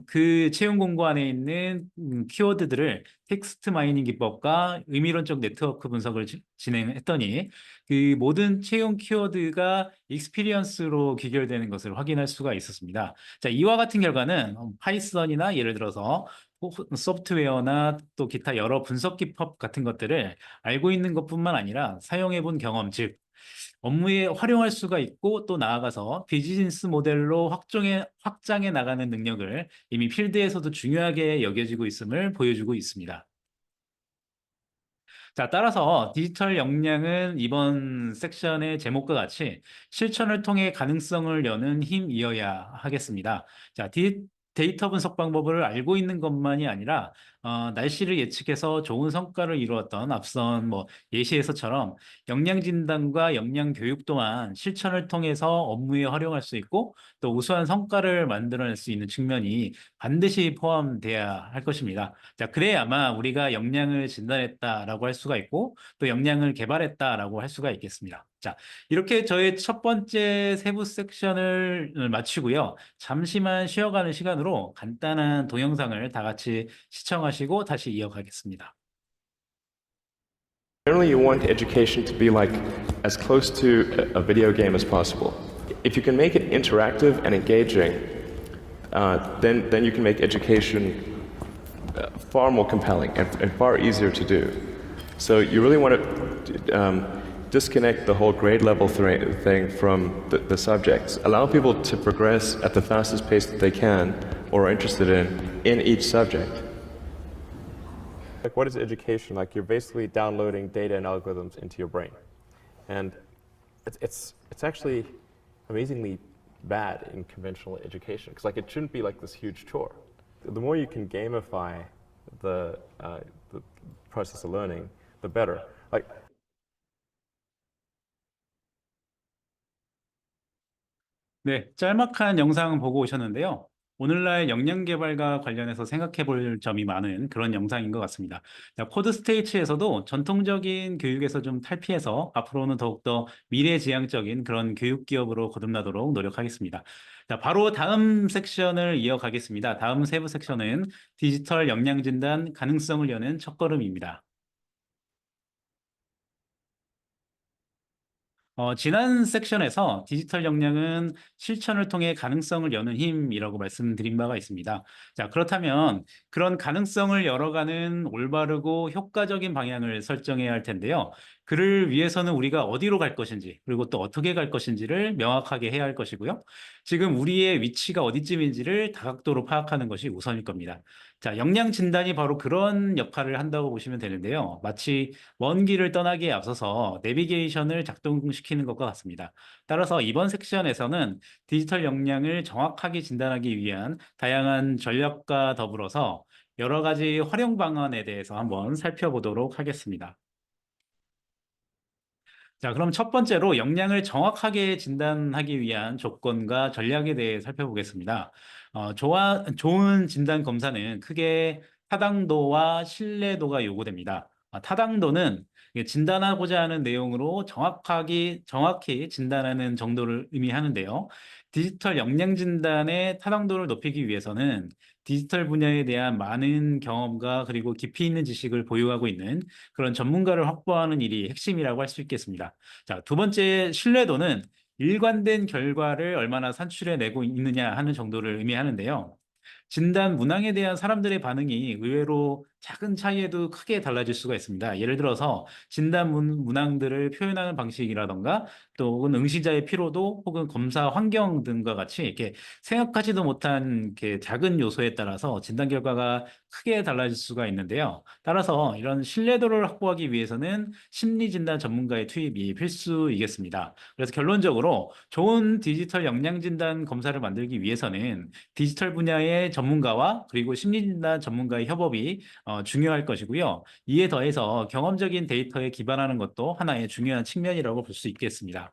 그 채용 공고 안에 있는 키워드들을 텍스트 마이닝 기법과 의미론적 네트워크 분석을 진행했더니 그 모든 채용 키워드가 익스피리언스로 귀결되는 것을 확인할 수가 있었습니다. 자, 이와 같은 결과는 파이썬이나 예를 들어서 소프트웨어나 또 기타 여러 분석 기법 같은 것들을 알고 있는 것뿐만 아니라 사용해 본 경험, 즉 업무에 활용할 수가 있고 또 나아가서 비즈니스 모델로 확장해 나가는 능력을 이미 필드에서도 중요하게 여겨지고 있음을 보여주고 있습니다. 자, 따라서 디지털 역량은 이번 섹션의 제목과 같이 실천을 통해 가능성을 여는 힘이어야 하겠습니다. 자, 데이터 분석 방법을 알고 있는 것만이 아니라 날씨를 예측해서 좋은 성과를 이루었던 앞선 예시에서처럼 역량 진단과 역량 교육 또한 실천을 통해서 업무에 활용할 수 있고 또 우수한 성과를 만들어낼 수 있는 측면이 반드시 포함돼야 할 것입니다. 자, 그래야만 우리가 역량을 진단했다라고 할 수가 있고 또 역량을 개발했다라고 할 수가 있겠습니다. 자, 이렇게 저의 첫 번째 세부 섹션을 마치고요. 잠시만 쉬어가는 시간으로 간단한 동영상을 다 같이 시청하시고 다시 이어가겠습니다. Generally, you want education to be like as close to a video game as possible. If you can make it interactive and engaging, then you can make education far more compelling and far easier to do. So you really want to disconnect the whole grade level thing from the subjects. Allow people to progress at the fastest pace that they can or are interested in each subject. Like, what is education? Like, you're basically downloading data and algorithms into your brain. And it's actually amazingly bad in conventional education, because like it shouldn't be like this huge chore. The more you can gamify the process of learning, the better. Like, 네, 짤막한 영상 보고 오셨는데요. 오늘날 역량 개발과 관련해서 생각해 볼 점이 많은 그런 영상인 것 같습니다. 자, 코드 스테이츠에서도 전통적인 교육에서 좀 탈피해서 앞으로는 더욱더 미래지향적인 그런 교육 기업으로 거듭나도록 노력하겠습니다. 자, 바로 다음 섹션을 이어가겠습니다. 다음 세부 섹션은 디지털 역량 진단 가능성을 여는 첫걸음입니다. 지난 섹션에서 디지털 역량은 실천을 통해 가능성을 여는 힘이라고 말씀드린 바가 있습니다. 자, 그렇다면 그런 가능성을 열어가는 올바르고 효과적인 방향을 설정해야 할 텐데요. 그를 위해서는 우리가 어디로 갈 것인지 그리고 또 어떻게 갈 것인지를 명확하게 해야 할 것이고요. 지금 우리의 위치가 어디쯤인지를 다각도로 파악하는 것이 우선일 겁니다. 자, 역량 진단이 바로 그런 역할을 한다고 보시면 되는데요. 마치 먼 길을 떠나기에 앞서서 내비게이션을 작동시키는 것과 같습니다. 따라서 이번 섹션에서는 디지털 역량을 정확하게 진단하기 위한 다양한 전략과 더불어서 여러 가지 활용 방안에 대해서 한번 살펴보도록 하겠습니다. 자, 그럼 첫 번째로 역량을 정확하게 진단하기 위한 조건과 전략에 대해 살펴보겠습니다. 좋은 진단 검사는 크게 타당도와 신뢰도가 요구됩니다. 타당도는 진단하고자 하는 내용으로 정확히 진단하는 정도를 의미하는데요. 디지털 역량 진단의 타당도를 높이기 위해서는 디지털 분야에 대한 많은 경험과 그리고 깊이 있는 지식을 보유하고 있는 그런 전문가를 확보하는 일이 핵심이라고 할 수 있겠습니다. 자, 두 번째 신뢰도는 일관된 결과를 얼마나 산출해내고 있느냐 하는 정도를 의미하는데요. 진단 문항에 대한 사람들의 반응이 의외로 작은 차이에도 크게 달라질 수가 있습니다. 예를 들어서 진단 문항들을 표현하는 방식이라던가 또 혹은 응시자의 피로도 혹은 검사 환경 등과 같이 이렇게 생각하지도 못한 이렇게 작은 요소에 따라서 진단 결과가 크게 달라질 수가 있는데요. 따라서 이런 신뢰도를 확보하기 위해서는 심리 진단 전문가의 투입이 필수이겠습니다. 그래서 결론적으로 좋은 디지털 역량 진단 검사를 만들기 위해서는 디지털 분야의 전문가와 그리고 심리진단 전문가의 협업이 중요할 것이고요. 이에 더해서 경험적인 데이터에 기반하는 것도 하나의 중요한 측면이라고 볼 수 있겠습니다.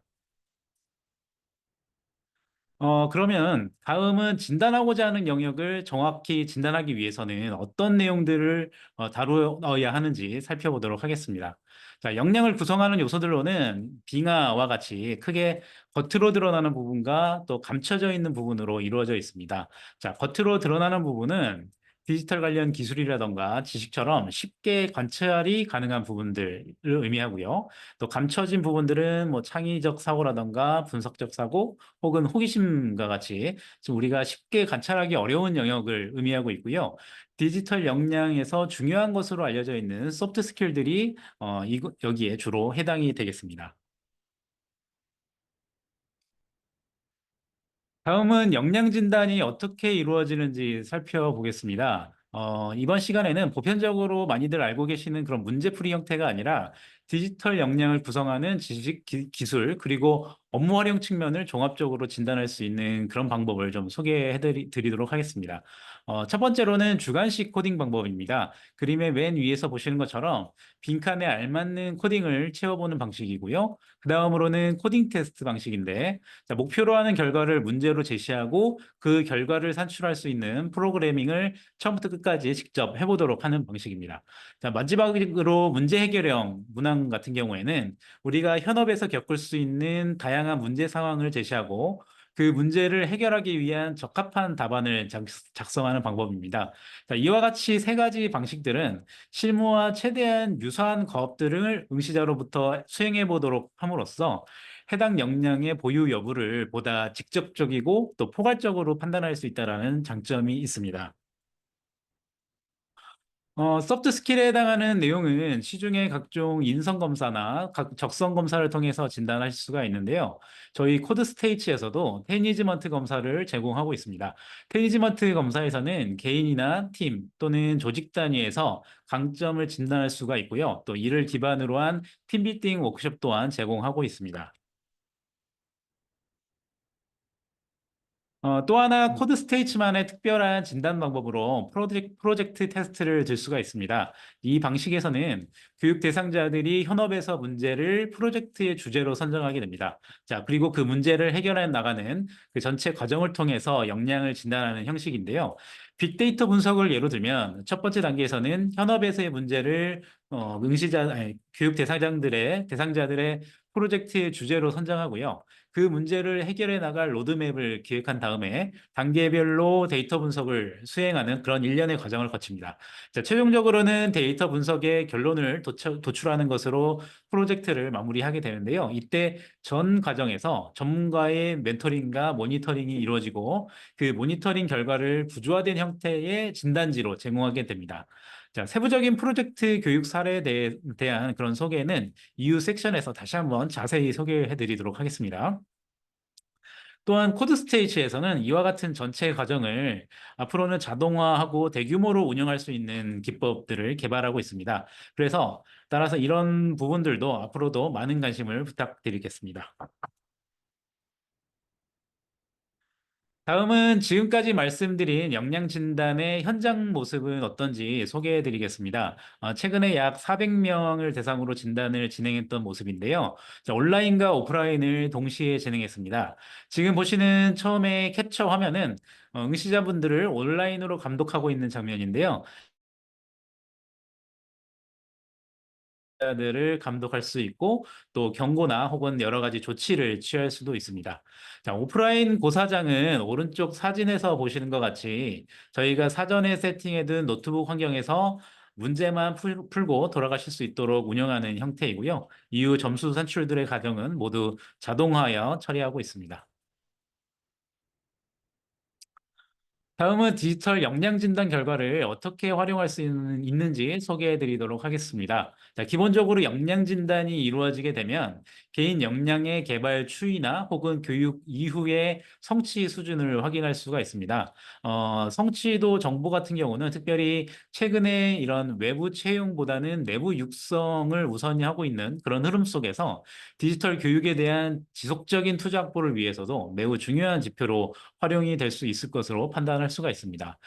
그러면 다음은 진단하고자 하는 영역을 정확히 진단하기 위해서는 어떤 내용들을 다루어야 하는지 살펴보도록 하겠습니다. 자, 역량을 구성하는 요소들로는 빙하와 같이 크게 겉으로 드러나는 부분과 또 감춰져 있는 부분으로 이루어져 있습니다. 자, 겉으로 드러나는 부분은 디지털 관련 기술이라던가 지식처럼 쉽게 관찰이 가능한 부분들을 의미하고요. 또 감춰진 부분들은 뭐 창의적 사고라던가 분석적 사고, 혹은 호기심과 같이 좀 우리가 쉽게 관찰하기 어려운 영역을 의미하고 있고요. 디지털 역량에서 중요한 것으로 알려져 있는 소프트 스킬들이 여기에 주로 해당이 되겠습니다. 다음은 역량 진단이 어떻게 이루어지는지 살펴보겠습니다. 이번 시간에는 보편적으로 많이들 알고 계시는 그런 문제풀이 형태가 아니라 디지털 역량을 구성하는 지식, 기술, 그리고 업무 활용 측면을 종합적으로 진단할 수 있는 그런 방법을 좀 소개해 드리도록 하겠습니다. 첫 번째로는 주관식 코딩 방법입니다. 그림의 맨 위에서 보시는 것처럼 빈칸에 알맞는 코딩을 채워보는 방식이고요. 그 다음으로는 코딩 테스트 방식인데, 자, 목표로 하는 결과를 문제로 제시하고 그 결과를 산출할 수 있는 프로그래밍을 처음부터 끝까지 직접 해보도록 하는 방식입니다. 자, 마지막으로 문제 해결형 문항 같은 경우에는 우리가 현업에서 겪을 수 있는 다양한 문제 상황을 제시하고 그 문제를 해결하기 위한 적합한 답안을 작성하는 방법입니다. 자, 이와 같이 세 가지 방식들은 실무와 최대한 유사한 과업들을 응시자로부터 수행해 보도록 함으로써 해당 역량의 보유 여부를 보다 직접적이고 또 포괄적으로 판단할 수 있다는 장점이 있습니다. 소프트 스킬에 해당하는 내용은 시중에 각종 인성 검사나 적성 검사를 통해서 진단하실 수가 있는데요. 저희 코드 스테이치에서도 테니지먼트 검사를 제공하고 있습니다. 테니지먼트 검사에서는 개인이나 팀 또는 조직 단위에서 강점을 진단할 수가 있고요. 또 이를 기반으로 한 팀빌딩 워크숍 또한 제공하고 있습니다. 또 하나 코드 스테이츠만의 특별한 진단 방법으로 프로젝트 테스트를 들 수가 있습니다. 이 방식에서는 교육 대상자들이 현업에서 문제를 프로젝트의 주제로 선정하게 됩니다. 자, 그리고 그 문제를 해결해 나가는 그 전체 과정을 통해서 역량을 진단하는 형식인데요. 빅데이터 분석을 예로 들면 첫 번째 단계에서는 현업에서의 문제를 교육 대상자들의 프로젝트의 주제로 선정하고요. 그 문제를 해결해 나갈 로드맵을 기획한 다음에 단계별로 데이터 분석을 수행하는 그런 일련의 과정을 거칩니다. 자, 최종적으로는 데이터 분석의 결론을 도출하는 것으로 프로젝트를 마무리하게 되는데요. 이때 전 과정에서 전문가의 멘토링과 모니터링이 이루어지고 그 모니터링 결과를 구조화된 형태의 진단지로 제공하게 됩니다. 자, 세부적인 프로젝트 교육 사례에 대한 그런 소개는 이후 섹션에서 다시 한번 자세히 소개해 드리도록 하겠습니다. 또한 코드 스테이지에서는 이와 같은 전체 과정을 앞으로는 자동화하고 대규모로 운영할 수 있는 기법들을 개발하고 있습니다. 그래서 따라서 이런 부분들도 앞으로도 많은 관심을 부탁드리겠습니다. 다음은 지금까지 말씀드린 역량 진단의 현장 모습은 어떤지 소개해 드리겠습니다. 최근에 약 400명을 대상으로 진단을 진행했던 모습인데요. 자, 온라인과 오프라인을 동시에 진행했습니다. 지금 보시는 처음에 캡처 화면은 응시자분들을 온라인으로 감독하고 있는 장면인데요. 들을 감독할 수 있고 또 경고나 혹은 여러 가지 조치를 취할 수도 있습니다. 자, 오프라인 고사장은 오른쪽 사진에서 보시는 것 같이 저희가 사전에 세팅해둔 노트북 환경에서 문제만 풀고 돌아가실 수 있도록 운영하는 형태이고요. 이후 점수 산출들의 과정은 모두 자동화하여 처리하고 있습니다. 다음은 디지털 역량 진단 결과를 어떻게 활용할 수 있는지 소개해 드리도록 하겠습니다. 자, 기본적으로 역량 진단이 이루어지게 되면 개인 역량의 개발 추이나 혹은 교육 이후의 성취 수준을 확인할 수가 있습니다. 성취도 정보 같은 경우는 특별히 최근에 이런 외부 채용보다는 내부 육성을 우선히 하고 있는 그런 흐름 속에서 디지털 교육에 대한 지속적인 투자 확보를 위해서도 매우 중요한 지표로 활용이 될 수 있을 것으로 판단할 수가 있습니다.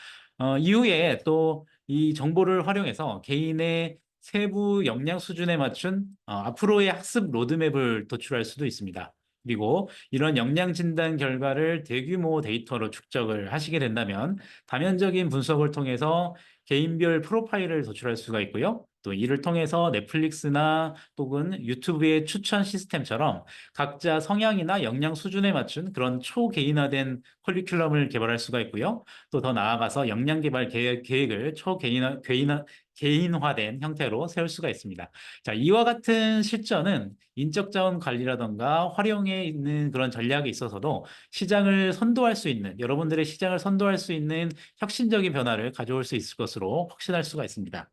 이후에 또 이 정보를 활용해서 개인의 세부 역량 수준에 맞춘 앞으로의 학습 로드맵을 도출할 수도 있습니다. 그리고 이런 역량 진단 결과를 대규모 데이터로 축적을 하시게 된다면 다면적인 분석을 통해서 개인별 프로파일을 도출할 수가 있고요. 또 이를 통해서 넷플릭스나 혹은 유튜브의 추천 시스템처럼 각자 성향이나 역량 수준에 맞춘 그런 초개인화된 커리큘럼을 개발할 수가 있고요. 또 더 나아가서 역량 개발 계획을 개인화된 형태로 세울 수가 있습니다. 자, 이와 같은 실전은 인적 자원 관리라던가 활용에 있는 그런 전략에 있어서도 시장을 선도할 수 있는, 여러분들의 시장을 선도할 수 있는 혁신적인 변화를 가져올 수 있을 것으로 확신할 수가 있습니다.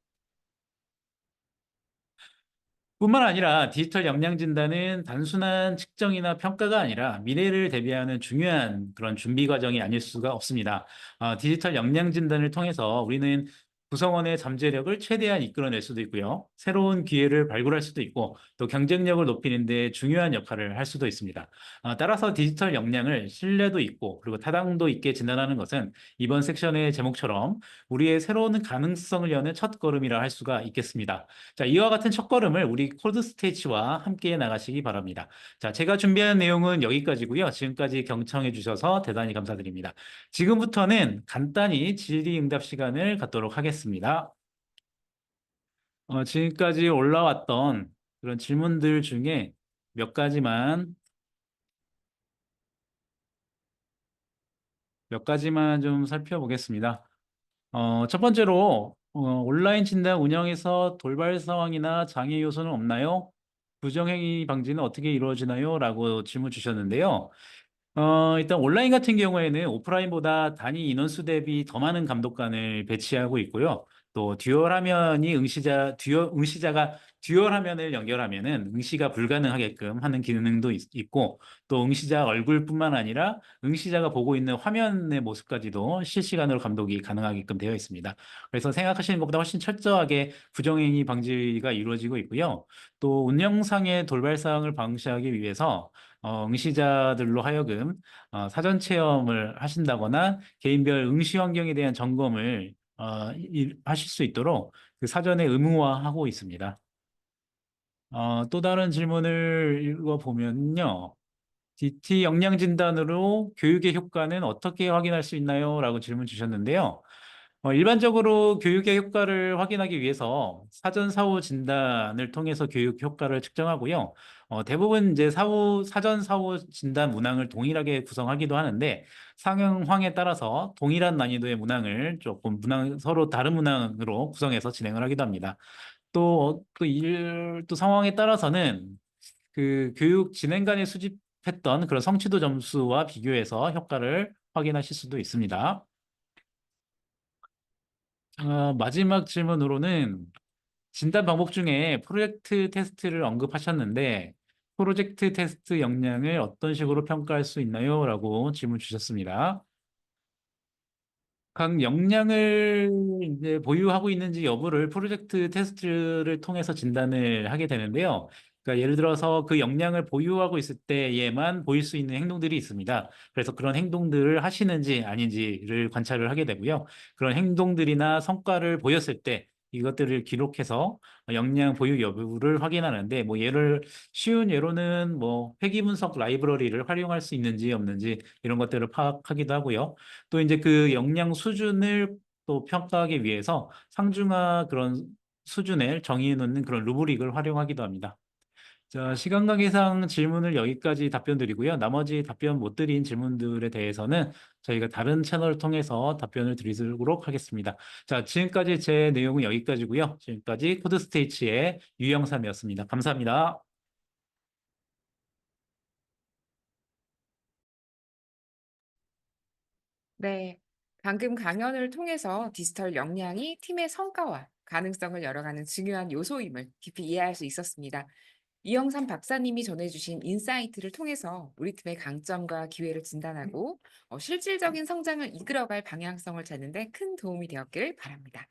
뿐만 아니라 디지털 역량 진단은 단순한 측정이나 평가가 아니라 미래를 대비하는 중요한 그런 준비 과정이 아닐 수가 없습니다. 디지털 역량 진단을 통해서 우리는 구성원의 잠재력을 최대한 이끌어낼 수도 있고요. 새로운 기회를 발굴할 수도 있고 또 경쟁력을 높이는 데 중요한 역할을 할 수도 있습니다. 따라서 디지털 역량을 신뢰도 있고 그리고 타당도 있게 진단하는 것은 이번 섹션의 제목처럼 우리의 새로운 가능성을 여는 첫걸음이라 할 수가 있겠습니다. 자, 이와 같은 첫걸음을 우리 코드 스테이치와 함께 나가시기 바랍니다. 자, 제가 준비한 내용은 여기까지고요. 지금까지 경청해 주셔서 대단히 감사드립니다. 지금부터는 간단히 질의응답 시간을 갖도록 하겠습니다. 지금까지 올라왔던 그런 질문들 중에 몇 가지만 좀 살펴보겠습니다. 첫 번째로 온라인 진단 운영에서 돌발 상황이나 장애 요소는 없나요? 부정행위 방지는 어떻게 이루어지나요? 라고 질문 주셨는데요. 일단 온라인 같은 경우에는 오프라인보다 단위 인원수 대비 더 많은 감독관을 배치하고 있고요. 또 응시자가 듀얼 화면을 연결하면은 응시가 불가능하게끔 하는 기능도 있고 또 응시자 얼굴뿐만 아니라 응시자가 보고 있는 화면의 모습까지도 실시간으로 감독이 가능하게끔 되어 있습니다. 그래서 생각하시는 것보다 훨씬 철저하게 부정행위 방지가 이루어지고 있고요. 또 운영상의 돌발 사항을 방지하기 위해서 응시자들로 하여금 사전 체험을 하신다거나 개인별 응시 환경에 대한 점검을 하실 수 있도록 그 사전에 의무화하고 있습니다. 또 다른 질문을 읽어보면요. DT 역량 진단으로 교육의 효과는 어떻게 확인할 수 있나요? 라고 질문 주셨는데요. 일반적으로 교육의 효과를 확인하기 위해서 사전 사후 진단을 통해서 교육 효과를 측정하고요. 대부분 이제 사전 사후 진단 문항을 동일하게 구성하기도 하는데 상황에 따라서 동일한 난이도의 문항을 서로 다른 문항으로 구성해서 진행을 하기도 합니다. 또 상황에 따라서는 그 교육 진행간에 수집했던 그런 성취도 점수와 비교해서 효과를 확인하실 수도 있습니다. 마지막 질문으로는 진단 방법 중에 프로젝트 테스트를 언급하셨는데 프로젝트 테스트 역량을 어떤 식으로 평가할 수 있나요? 라고 질문 주셨습니다. 각 역량을 이제 보유하고 있는지 여부를 프로젝트 테스트를 통해서 진단을 하게 되는데요. 그러니까 예를 들어서 그 역량을 보유하고 있을 때에만 보일 수 있는 행동들이 있습니다. 그래서 그런 행동들을 하시는지 아닌지를 관찰을 하게 되고요. 그런 행동들이나 성과를 보였을 때 이것들을 기록해서 역량 보유 여부를 확인하는데 쉬운 예로는 회귀 분석 라이브러리를 활용할 수 있는지 없는지 이런 것들을 파악하기도 하고요. 또 이제 그 역량 수준을 또 평가하기 위해서 상중하 그런 수준을 정의해 놓는 그런 루브릭을 활용하기도 합니다. 자, 시간 관계상 질문을 여기까지 답변 드리고요. 나머지 답변 못 드린 질문들에 대해서는 저희가 다른 채널을 통해서 답변을 드리도록 하겠습니다. 자, 지금까지 제 내용은 여기까지고요. 지금까지 코드스테이치의 유영삼이었습니다. 감사합니다. 네. 방금 강연을 통해서 디지털 역량이 팀의 성과와 가능성을 열어가는 중요한 요소임을 깊이 이해할 수 있었습니다. 이영삼 박사님이 전해주신 인사이트를 통해서 우리 팀의 강점과 기회를 진단하고 실질적인 성장을 이끌어갈 방향성을 찾는 데 큰 도움이 되었길 바랍니다.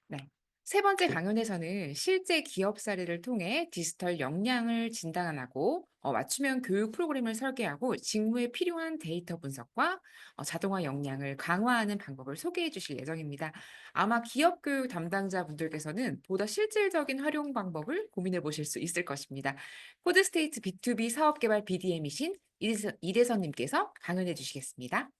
네. 세 번째 강연에서는 실제 기업 사례를 통해 디지털 역량을 진단하고 맞춤형 교육 프로그램을 설계하고 직무에 필요한 데이터 분석과 자동화 역량을 강화하는 방법을 소개해 주실 예정입니다. 아마 기업 교육 담당자분들께서는 보다 실질적인 활용 방법을 고민해 보실 수 있을 것입니다. 코드스테이트 B2B 사업개발 BDM이신 이대선님께서 강연해 주시겠습니다.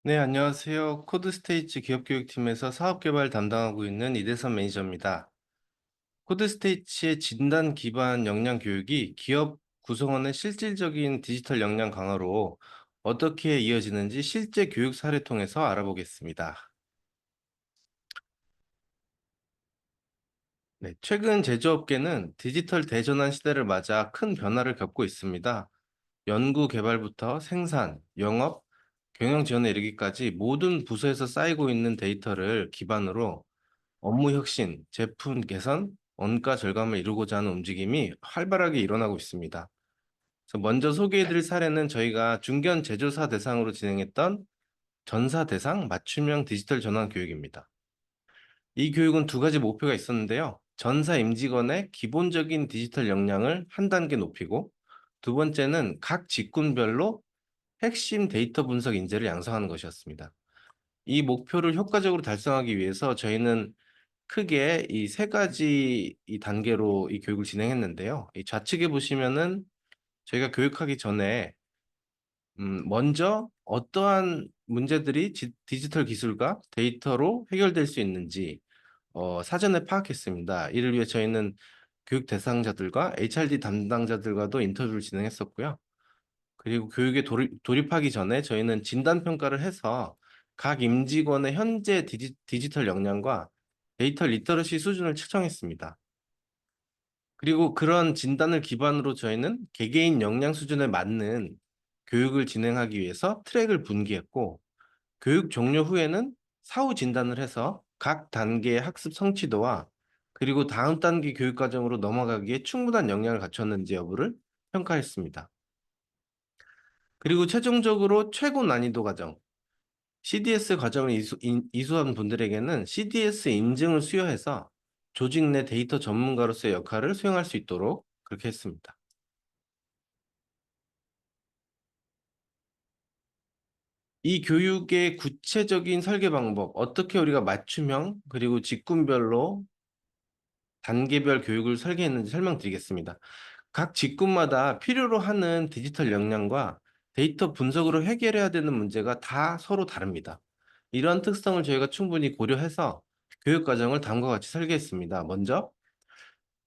네, 안녕하세요. 코드스테이츠 기업교육팀에서 사업개발 담당하고 있는 이대선 매니저입니다. 코드스테이츠의 진단 기반 역량 교육이 기업 구성원의 실질적인 디지털 역량 강화로 어떻게 이어지는지 실제 교육 사례 통해서 알아보겠습니다. 네, 최근 제조업계는 디지털 대전환 시대를 맞아 큰 변화를 겪고 있습니다. 연구 개발부터 생산, 영업, 경영 지원에 이르기까지 모든 부서에서 쌓이고 있는 데이터를 기반으로 업무 혁신, 제품 개선, 원가 절감을 이루고자 하는 움직임이 활발하게 일어나고 있습니다. 그래서 먼저 소개해드릴 사례는 저희가 중견 제조사 대상으로 진행했던 전사 대상 맞춤형 디지털 전환 교육입니다. 이 교육은 두 가지 목표가 있었는데요. 전사 임직원의 기본적인 디지털 역량을 한 단계 높이고, 두 번째는 각 직군별로 핵심 데이터 분석 인재를 양성하는 것이었습니다. 이 목표를 효과적으로 달성하기 위해서 저희는 크게 이 세 가지 이 단계로 이 교육을 진행했는데요. 이 좌측에 보시면은 저희가 교육하기 전에 먼저 어떠한 문제들이 디지털 기술과 데이터로 해결될 수 있는지 사전에 파악했습니다. 이를 위해 저희는 교육 대상자들과 HRD 담당자들과도 인터뷰를 진행했었고요. 그리고 교육에 돌입하기 전에 저희는 진단 평가를 해서 각 임직원의 현재 디지털 역량과 데이터 리터러시 수준을 측정했습니다. 그리고 그런 진단을 기반으로 저희는 개개인 역량 수준에 맞는 교육을 진행하기 위해서 트랙을 분기했고, 교육 종료 후에는 사후 진단을 해서 각 단계의 학습 성취도와 그리고 다음 단계 교육 과정으로 넘어가기에 충분한 역량을 갖췄는지 여부를 평가했습니다. 그리고 최종적으로 최고 난이도 과정, CDS 과정을 이수한 분들에게는 CDS 인증을 수여해서 조직 내 데이터 전문가로서의 역할을 수행할 수 있도록 그렇게 했습니다. 이 교육의 구체적인 설계 방법, 어떻게 우리가 맞춤형 그리고 직군별로 단계별 교육을 설계했는지 설명드리겠습니다. 각 직군마다 필요로 하는 디지털 역량과 데이터 분석으로 해결해야 되는 문제가 다 서로 다릅니다. 이런 특성을 저희가 충분히 고려해서 교육 과정을 다음과 같이 설계했습니다. 먼저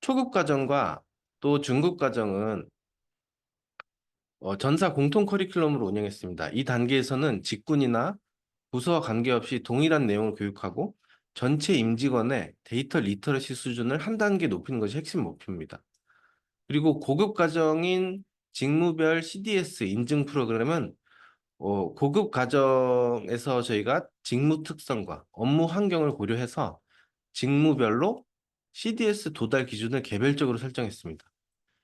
초급 과정과 또 중급 과정은 전사 공통 커리큘럼으로 운영했습니다. 이 단계에서는 직군이나 부서와 관계없이 동일한 내용을 교육하고 전체 임직원의 데이터 리터러시 수준을 한 단계 높이는 것이 핵심 목표입니다. 그리고 고급 과정인 직무별 CDS 인증 프로그램은 고급 과정에서 저희가 직무 특성과 업무 환경을 고려해서 직무별로 CDS 도달 기준을 개별적으로 설정했습니다.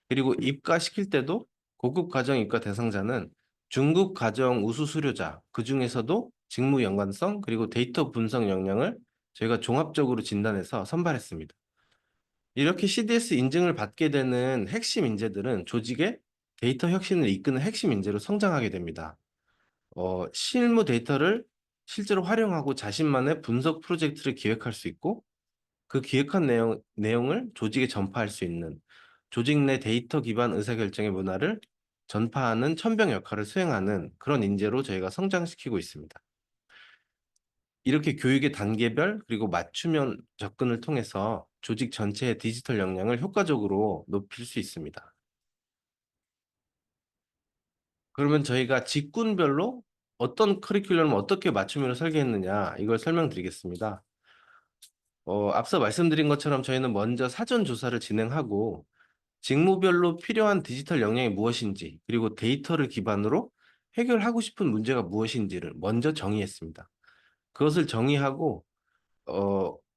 그리고 입과시킬 때도 고급 과정 입과 대상자는 중급 과정 우수 수료자, 그 중에서도 직무 연관성 그리고 데이터 분석 역량을 저희가 종합적으로 진단해서 선발했습니다. 이렇게 CDS 인증을 받게 되는 핵심 인재들은 조직의 데이터 혁신을 이끄는 핵심 인재로 성장하게 됩니다. 실무 데이터를 실제로 활용하고 자신만의 분석 프로젝트를 기획할 수 있고, 그 기획한 내용을 조직에 전파할 수 있는 조직 내 데이터 기반 의사결정의 문화를 전파하는 천병 역할을 수행하는 그런 인재로 저희가 성장시키고 있습니다. 이렇게 교육의 단계별 그리고 맞춤형 접근을 통해서 조직 전체의 디지털 역량을 효과적으로 높일 수 있습니다. 그러면 저희가 직군별로 어떤 커리큘럼을 어떻게 맞춤으로 설계했느냐 이걸 설명드리겠습니다. 앞서 말씀드린 것처럼 저희는 먼저 사전 조사를 진행하고 직무별로 필요한 디지털 역량이 무엇인지 그리고 데이터를 기반으로 해결하고 싶은 문제가 무엇인지를 먼저 정의했습니다. 그것을 정의하고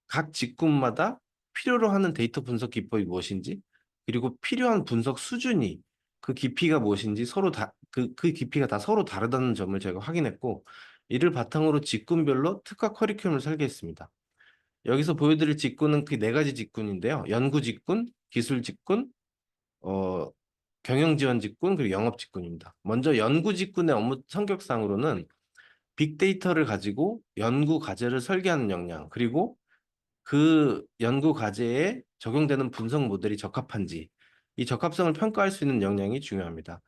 각 직군마다 필요로 하는 데이터 분석 기법이 무엇인지 그리고 필요한 분석 수준이 그 깊이가 무엇인지 서로 그 깊이가 다 서로 다르다는 점을 제가 확인했고 이를 바탕으로 직군별로 특화 커리큘럼을 설계했습니다. 여기서 보여드릴 직군은 그 4가지 직군인데요. 연구 직군, 기술 직군, 경영 지원 직군, 그리고 영업 직군입니다. 먼저 연구 직군의 업무 성격상으로는 빅데이터를 가지고 연구 과제를 설계하는 역량, 그리고 그 연구 과제에 적용되는 분석 모델이 적합한지 이 적합성을 평가할 수 있는 역량이 중요합니다.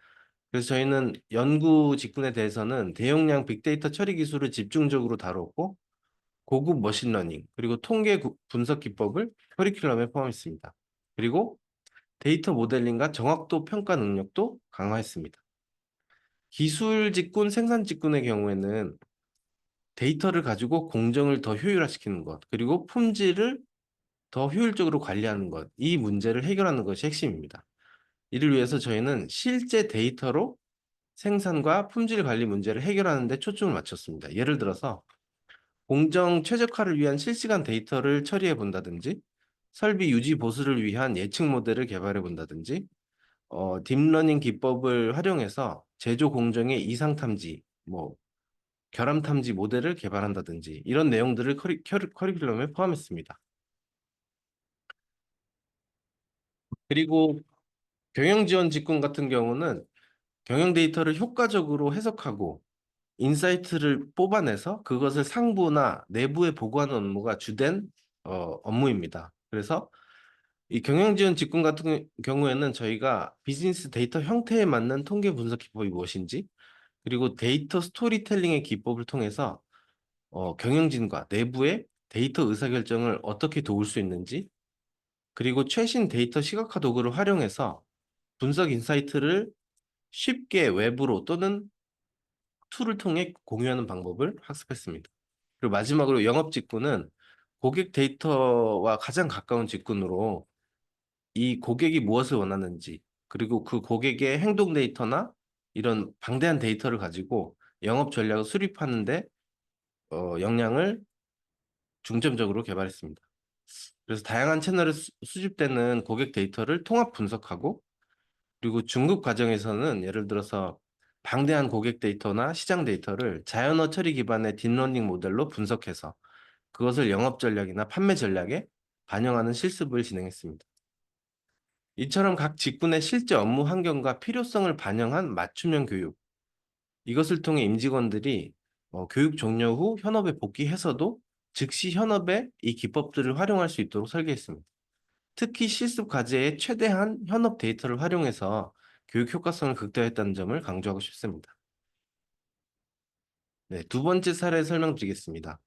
그래서 저희는 연구 직군에 대해서는 대용량 빅데이터 처리 기술을 집중적으로 다뤘고 고급 머신러닝 그리고 통계 분석 기법을 커리큘럼에 포함했습니다. 그리고 데이터 모델링과 정확도 평가 능력도 강화했습니다. 기술 직군, 생산 직군의 경우에는 데이터를 가지고 공정을 더 효율화시키는 것, 그리고 품질을 더 효율적으로 관리하는 것, 이 문제를 해결하는 것이 핵심입니다. 이를 위해서 저희는 실제 데이터로 생산과 품질 관리 문제를 해결하는 데 초점을 맞췄습니다. 예를 들어서 공정 최적화를 위한 실시간 데이터를 처리해 본다든지 설비 유지 보수를 위한 예측 모델을 개발해 본다든지 딥러닝 기법을 활용해서 제조 공정의 이상 탐지, 결함 탐지 모델을 개발한다든지 이런 내용들을 커리큘럼에 포함했습니다. 그리고 경영 지원 직군 같은 경우는 경영 데이터를 효과적으로 해석하고 인사이트를 뽑아내서 그것을 상부나 내부에 보고하는 업무가 주된 업무입니다. 그래서 이 경영 지원 직군 같은 경우에는 저희가 비즈니스 데이터 형태에 맞는 통계 분석 기법이 무엇인지 그리고 데이터 스토리텔링의 기법을 통해서 경영진과 내부의 데이터 의사결정을 어떻게 도울 수 있는지 그리고 최신 데이터 시각화 도구를 활용해서 분석 인사이트를 쉽게 외부로 또는 툴을 통해 공유하는 방법을 학습했습니다. 그리고 마지막으로 영업 직군은 고객 데이터와 가장 가까운 직군으로 이 고객이 무엇을 원하는지 그리고 그 고객의 행동 데이터나 이런 방대한 데이터를 가지고 영업 전략을 수립하는데 역량을 중점적으로 개발했습니다. 그래서 다양한 채널에 수집되는 고객 데이터를 통합 분석하고 그리고 중급 과정에서는 예를 들어서 방대한 고객 데이터나 시장 데이터를 자연어 처리 기반의 딥러닝 모델로 분석해서 그것을 영업 전략이나 판매 전략에 반영하는 실습을 진행했습니다. 이처럼 각 직군의 실제 업무 환경과 필요성을 반영한 맞춤형 교육, 이것을 통해 임직원들이 교육 종료 후 현업에 복귀해서도 즉시 현업에 이 기법들을 활용할 수 있도록 설계했습니다. 특히 실습 과제에 최대한 현업 데이터를 활용해서 교육 효과성을 극대화했다는 점을 강조하고 싶습니다. 네, 2번째 사례 설명드리겠습니다.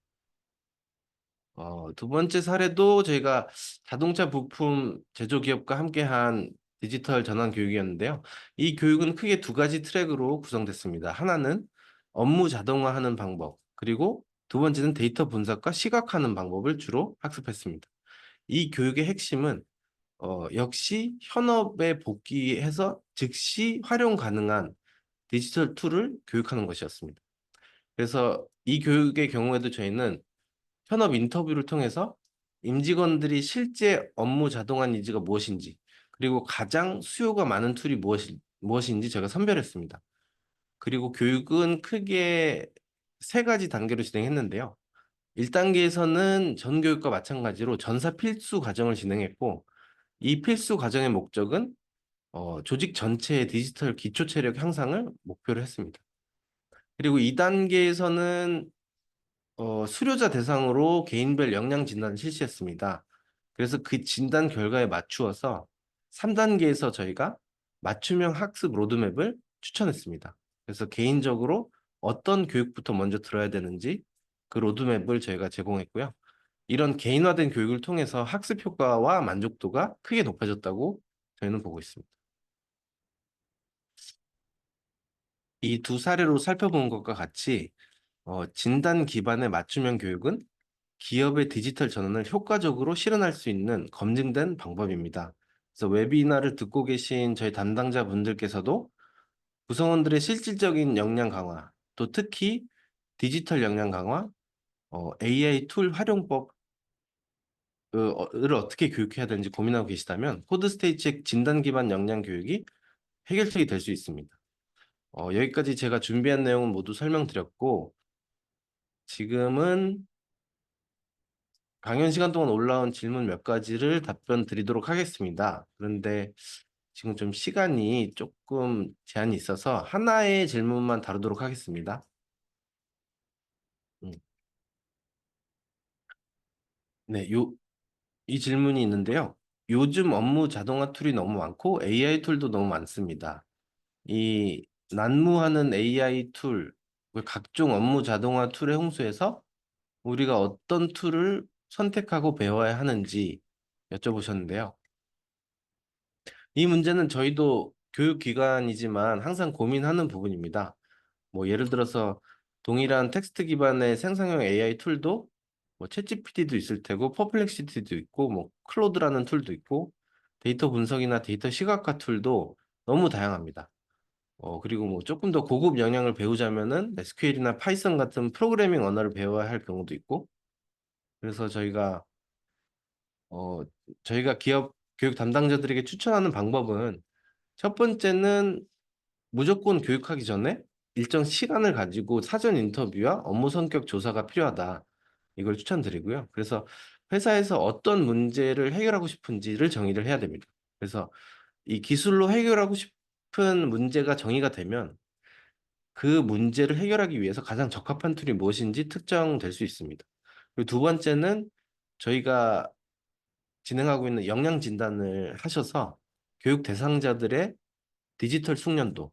2번째 사례도 저희가 자동차 부품 제조기업과 함께한 디지털 전환 교육이었는데요. 이 교육은 크게 2가지 트랙으로 구성됐습니다. 하나는 업무 자동화하는 방법, 그리고 2번째는 데이터 분석과 시각화하는 방법을 주로 학습했습니다. 이 교육의 핵심은 역시 현업에 복귀해서 즉시 활용 가능한 디지털 툴을 교육하는 것이었습니다. 그래서 이 교육의 경우에도 저희는 현업 인터뷰를 통해서 임직원들이 실제 업무 자동화 니즈가 무엇인지 그리고 가장 수요가 많은 툴이 무엇인지 제가 선별했습니다. 그리고 교육은 크게 3가지 단계로 진행했는데요. 1단계에서는 전교육과 마찬가지로 전사 필수 과정을 진행했고 이 필수 과정의 목적은 조직 전체의 디지털 기초 체력 향상을 목표로 했습니다. 그리고 2단계에서는 수료자 대상으로 개인별 역량 진단을 실시했습니다. 그래서 그 진단 결과에 맞추어서 3단계에서 저희가 맞춤형 학습 로드맵을 추천했습니다. 그래서 개인적으로 어떤 교육부터 먼저 들어야 되는지 그 로드맵을 저희가 제공했고요. 이런 개인화된 교육을 통해서 학습 효과와 만족도가 크게 높아졌다고 저희는 보고 있습니다. 이 두 사례로 살펴본 것과 같이 진단 기반의 맞춤형 교육은 기업의 디지털 전환을 효과적으로 실현할 수 있는 검증된 방법입니다. 그래서 웨비나를 듣고 계신 저희 담당자분들께서도 구성원들의 실질적인 역량 강화, 또 특히 디지털 역량 강화, AI 툴 활용법 을 어떻게 교육해야 되는지 고민하고 계시다면 코드스테이츠의 진단 기반 역량 교육이 해결책이 될 수 있습니다. 여기까지 제가 준비한 내용은 모두 설명드렸고 지금은 강연 시간 동안 올라온 질문 몇 가지를 답변 드리도록 하겠습니다. 그런데 지금 좀 시간이 조금 제한이 있어서 하나의 질문만 다루도록 하겠습니다. 음. 네, 이 질문이 있는데요. 요즘 업무 자동화 툴이 너무 많고 AI 툴도 너무 많습니다. 이 난무하는 AI 툴, 각종 업무 자동화 툴의 홍수에서 우리가 어떤 툴을 선택하고 배워야 하는지 여쭤보셨는데요. 이 문제는 저희도 교육기관이지만 항상 고민하는 부분입니다. 뭐 예를 들어서 동일한 텍스트 기반의 생성형 AI 툴도 뭐 챗GPT도 있을 테고 퍼플렉시티도 있고 뭐 클로드라는 툴도 있고 데이터 분석이나 데이터 시각화 툴도 너무 다양합니다. 그리고 뭐 조금 더 고급 역량을 배우자면은 SQL이나 파이썬 같은 프로그래밍 언어를 배워야 할 경우도 있고 그래서 저희가 기업 교육 담당자들에게 추천하는 방법은 첫 번째는 무조건 교육하기 전에 일정 시간을 가지고 사전 인터뷰와 업무 성격 조사가 필요하다. 이걸 추천드리고요. 그래서 회사에서 어떤 문제를 해결하고 싶은지를 정의를 해야 됩니다. 그래서 이 기술로 해결하고 싶은 문제가 정의가 되면 그 문제를 해결하기 위해서 가장 적합한 툴이 무엇인지 특정될 수 있습니다. 그리고 두 번째는 저희가 진행하고 있는 역량 진단을 하셔서 교육 대상자들의 디지털 숙련도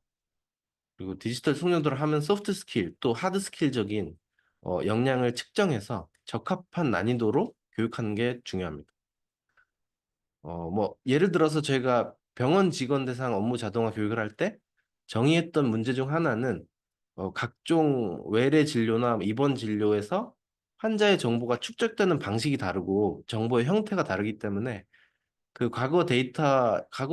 그리고 디지털 숙련도를 하면 소프트 스킬 또 하드 스킬적인 역량을 측정해서 적합한 난이도로 교육하는 게 중요합니다. 뭐 예를 들어서 저희가 병원 직원 대상 업무 자동화 교육을 할 때 정의했던 문제 중 하나는 각종 외래 진료나 입원 진료에서 환자의 정보가 축적되는 방식이 다르고 정보의 형태가 다르기 때문에 그 과거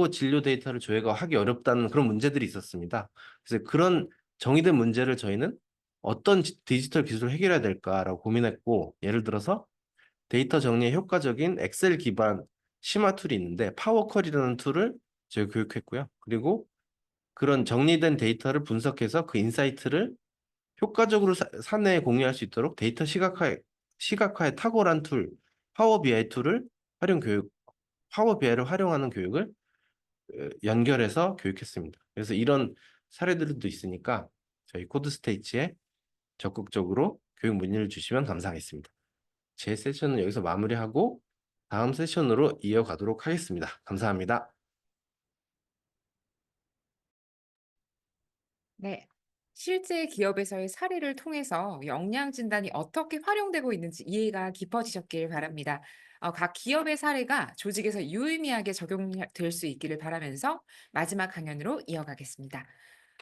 진료 데이터를 저희가 하기 어렵다는 그런 문제들이 있었습니다. 그래서 그런 정의된 문제를 저희는 어떤 디지털 기술을 해결해야 될까라고 고민했고, 예를 들어서 데이터 정리에 효과적인 엑셀 기반 심화 툴이 있는데 파워쿼리라는 툴을 저희가 교육했고요. 그리고 그런 정리된 데이터를 분석해서 그 인사이트를 효과적으로 사내에 공유할 수 있도록 데이터 시각화에 탁월한 툴, 파워 BI 툴을 파워 BI를 활용하는 교육을 연결해서 교육했습니다. 그래서 이런 사례들도 있으니까 저희 코드스테이츠에 적극적으로 교육 문의를 주시면 감사하겠습니다. 제 세션은 여기서 마무리하고 다음 세션으로 이어가도록 하겠습니다. 감사합니다. 네. 실제 기업에서의 사례를 통해서 역량 진단이 어떻게 활용되고 있는지 이해가 깊어지셨길 바랍니다. 각 기업의 사례가 조직에서 유의미하게 적용될 수 있기를 바라면서 마지막 강연으로 이어가겠습니다.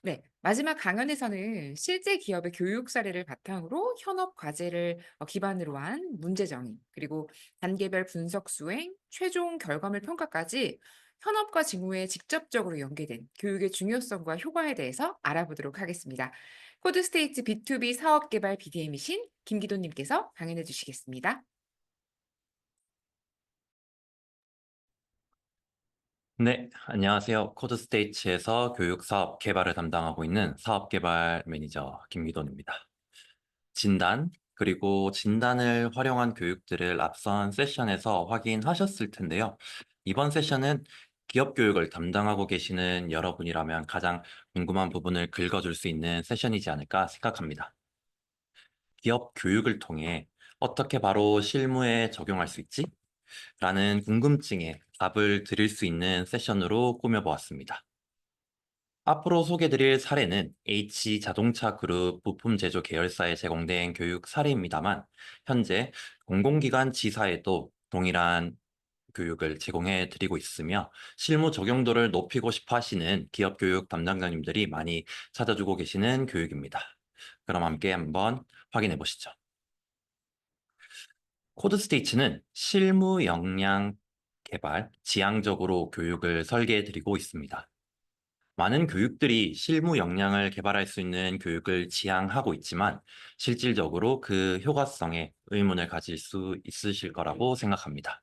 네, 마지막 강연에서는 실제 기업의 교육 사례를 바탕으로 현업 과제를 기반으로 한 문제 정의, 그리고 단계별 분석 수행, 최종 결과물 평가까지 현업과 직무에 직접적으로 연계된 교육의 중요성과 효과에 대해서 알아보도록 하겠습니다. 코드스테이츠 B2B 사업개발 BDM이신 김기도님께서 강연해 주시겠습니다. 네, 안녕하세요. 코드스테이츠에서 교육 사업 개발을 담당하고 있는 사업개발 매니저 김기돈입니다. 진단, 그리고 진단을 활용한 교육들을 앞선 세션에서 확인하셨을 텐데요. 이번 세션은 기업 교육을 담당하고 계시는 여러분이라면 가장 궁금한 부분을 긁어줄 수 있는 세션이지 않을까 생각합니다. 기업 교육을 통해 어떻게 바로 실무에 적용할 수 있지? 라는 궁금증에 답을 드릴 수 있는 세션으로 꾸며보았습니다. 앞으로 소개드릴 사례는 H자동차 그룹 부품 제조 계열사에 제공된 교육 사례입니다만 현재 공공기관 지사에도 동일한 교육을 제공해 드리고 있으며 실무 적용도를 높이고 싶어 하시는 기업 교육 담당자님들이 많이 찾아주고 계시는 교육입니다. 그럼 함께 한번 확인해 보시죠. 코드스테이츠는 실무 역량 개발, 지향적으로 교육을 설계해 드리고 있습니다. 많은 교육들이 실무 역량을 개발할 수 있는 교육을 지향하고 있지만 실질적으로 그 효과성에 의문을 가질 수 있으실 거라고 생각합니다.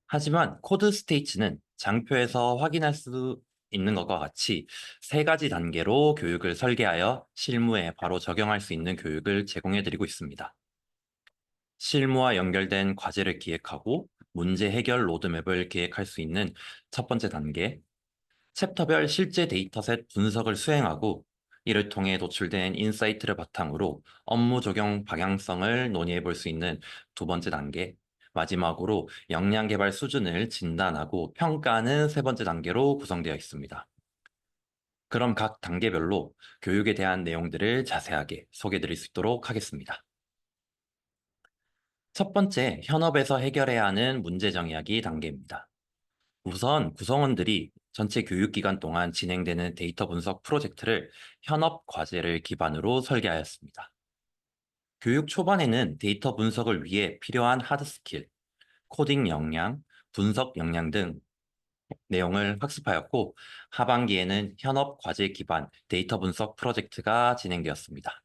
하지만 코드 스테이츠는 장표에서 확인할 수 있는 것과 같이 3가지 단계로 교육을 설계하여 실무에 바로 적용할 수 있는 교육을 제공해 드리고 있습니다. 실무와 연결된 과제를 기획하고 문제 해결 로드맵을 기획할 수 있는 첫 번째 단계, 챕터별 실제 데이터셋 분석을 수행하고 이를 통해 도출된 인사이트를 바탕으로 업무 적용 방향성을 논의해 볼 수 있는 두 번째 단계, 마지막으로 역량 개발 수준을 진단하고 평가하는 세 번째 단계로 구성되어 있습니다. 그럼 각 단계별로 교육에 대한 내용들을 자세하게 소개해 드릴 수 있도록 하겠습니다. 첫 번째, 현업에서 해결해야 하는 문제 정의하기 단계입니다. 우선 구성원들이 전체 교육기간 동안 진행되는 데이터 분석 프로젝트를 현업 과제를 기반으로 설계하였습니다. 교육 초반에는 데이터 분석을 위해 필요한 하드 스킬, 코딩 역량, 분석 역량 등 내용을 학습하였고, 하반기에는 현업 과제 기반 데이터 분석 프로젝트가 진행되었습니다.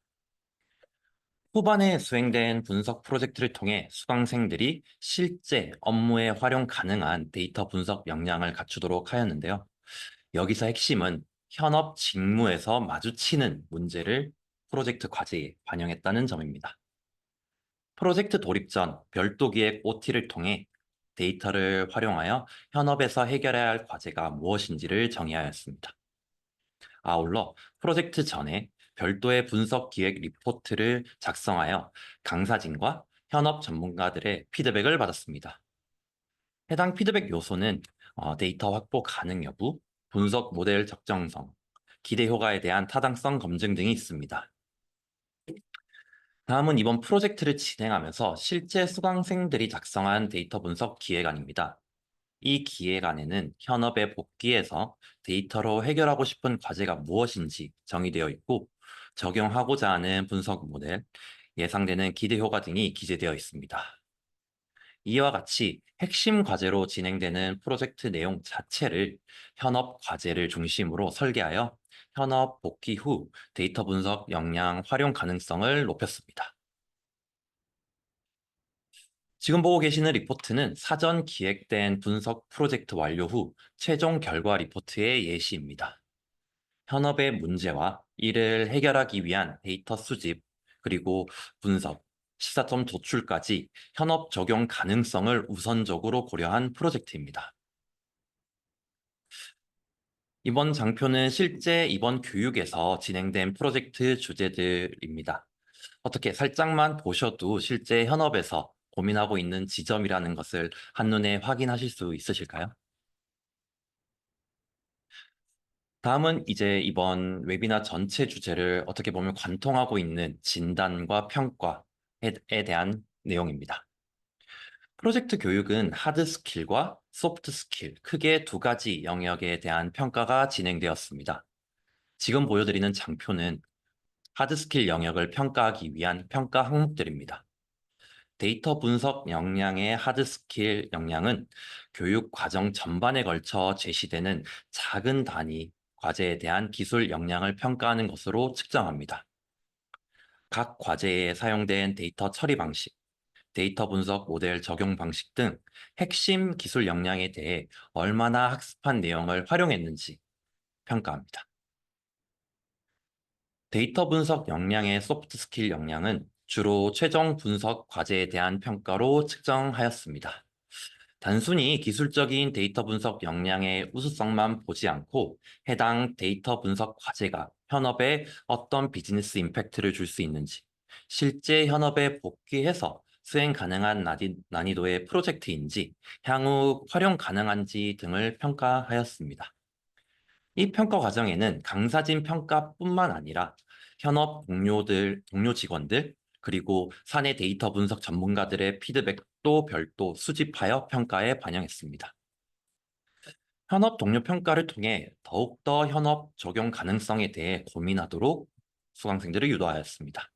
후반에 수행된 분석 프로젝트를 통해 수강생들이 실제 업무에 활용 가능한 데이터 분석 역량을 갖추도록 하였는데요. 여기서 핵심은 현업 직무에서 마주치는 문제를 프로젝트 과제에 반영했다는 점입니다. 프로젝트 돌입 전 별도 기획 OT를 통해 데이터를 활용하여 현업에서 해결해야 할 과제가 무엇인지를 정의하였습니다. 아울러 프로젝트 전에 별도의 분석 기획 리포트를 작성하여 강사진과 현업 전문가들의 피드백을 받았습니다. 해당 피드백 요소는 데이터 확보 가능 여부, 분석 모델 적정성, 기대 효과에 대한 타당성 검증 등이 있습니다. 다음은 이번 프로젝트를 진행하면서 실제 수강생들이 작성한 데이터 분석 기획안입니다. 이 기획안에는 현업에 복귀해서 데이터로 해결하고 싶은 과제가 무엇인지 정의되어 있고 적용하고자 하는 분석 모델, 예상되는 기대 효과 등이 기재되어 있습니다. 이와 같이 핵심 과제로 진행되는 프로젝트 내용 자체를 현업 과제를 중심으로 설계하여 현업 복귀 후 데이터 분석 역량 활용 가능성을 높였습니다. 지금 보고 계시는 리포트는 사전 기획된 분석 프로젝트 완료 후 최종 결과 리포트의 예시입니다. 현업의 문제와 이를 해결하기 위한 데이터 수집, 그리고 분석, 시사점 도출까지 현업 적용 가능성을 우선적으로 고려한 프로젝트입니다. 이번 장표는 실제 이번 교육에서 진행된 프로젝트 주제들입니다. 어떻게 살짝만 보셔도 실제 현업에서 고민하고 있는 지점이라는 것을 한눈에 확인하실 수 있으실까요? 다음은 이제 이번 웨비나 전체 주제를 어떻게 보면 관통하고 있는 진단과 평가에 대한 내용입니다. 프로젝트 교육은 하드 스킬과 소프트 스킬, 크게 2가지 영역에 대한 평가가 진행되었습니다. 지금 보여드리는 장표는 하드 스킬 영역을 평가하기 위한 평가 항목들입니다. 데이터 분석 역량의 하드 스킬 역량은 교육 과정 전반에 걸쳐 제시되는 작은 단위 과제에 대한 기술 역량을 평가하는 것으로 측정합니다. 각 과제에 사용된 데이터 처리 방식, 데이터 분석 모델 적용 방식 등 핵심 기술 역량에 대해 얼마나 학습한 내용을 활용했는지 평가합니다. 데이터 분석 역량의 소프트 스킬 역량은 주로 최종 분석 과제에 대한 평가로 측정하였습니다. 단순히 기술적인 데이터 분석 역량의 우수성만 보지 않고 해당 데이터 분석 과제가 현업에 어떤 비즈니스 임팩트를 줄 수 있는지, 실제 현업에 복귀해서 수행 가능한 난이도의 프로젝트인지, 향후 활용 가능한지 등을 평가하였습니다. 이 평가 과정에는 강사진 평가뿐만 아니라 현업 동료 직원들, 그리고 사내 데이터 분석 전문가들의 피드백도 별도 수집하여 평가에 반영했습니다. 현업 동료 평가를 통해 더욱더 현업 적용 가능성에 대해 고민하도록 수강생들을 유도하였습니다.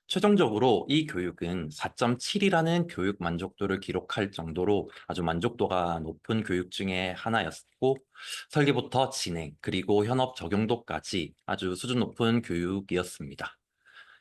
최종적으로 이 교육은 4.7이라는 교육 만족도를 기록할 정도로 아주 만족도가 높은 교육 중에 하나였고, 설계부터 진행, 그리고 현업 적용도까지 아주 수준 높은 교육이었습니다.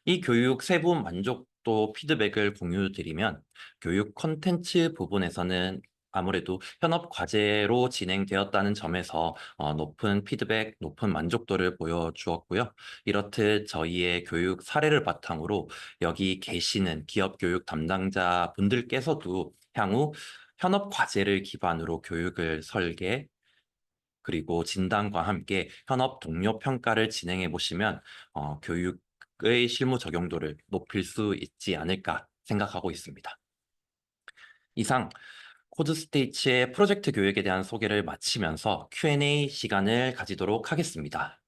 이 교육 세부 만족도 피드백을 공유드리면, 교육 콘텐츠 부분에서는 아무래도 현업 과제로 진행되었다는 점에서 높은 피드백, 높은 만족도를 보여주었고요. 이렇듯 저희의 교육 사례를 바탕으로 여기 계시는 기업 교육 담당자 분들께서도 향후 현업 과제를 기반으로 교육을 설계, 그리고 진단과 함께 현업 동료 평가를 진행해 보시면 교육의 실무 적용도를 높일 수 있지 않을까 생각하고 있습니다. 이상 코드스테이츠의 프로젝트 교육에 대한 소개를 마치면서 Q&A 시간을 가지도록 하겠습니다.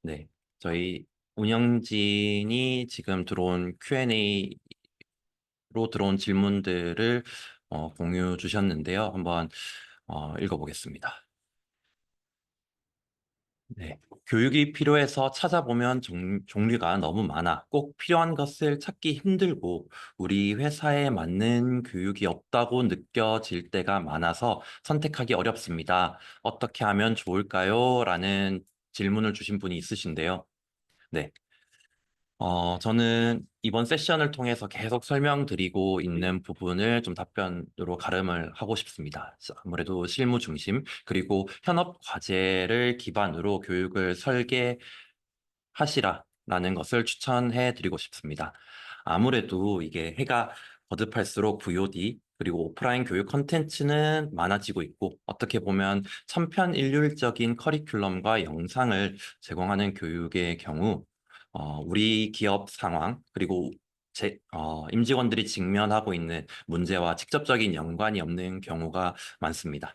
네, 저희 운영진이 지금 들어온 Q&A로 들어온 질문들을 공유 주셨는데요. 한번 읽어보겠습니다. 네, 교육이 필요해서 찾아보면 종류가 너무 많아 꼭 필요한 것을 찾기 힘들고 우리 회사에 맞는 교육이 없다고 느껴질 때가 많아서 선택하기 어렵습니다. 어떻게 하면 좋을까요? 라는 질문을 주신 분이 있으신데요. 네. 저는 이번 세션을 통해서 계속 설명드리고 있는 부분을 좀 답변으로 가름을 하고 싶습니다. 아무래도 실무 중심, 그리고 현업 과제를 기반으로 교육을 설계하시라라는 것을 추천해 드리고 싶습니다. 아무래도 이게 해가 거듭할수록 VOD, 그리고 오프라인 교육 콘텐츠는 많아지고 있고, 어떻게 보면 천편일률적인 커리큘럼과 영상을 제공하는 교육의 경우, 우리 기업 상황, 그리고 임직원들이 직면하고 있는 문제와 직접적인 연관이 없는 경우가 많습니다.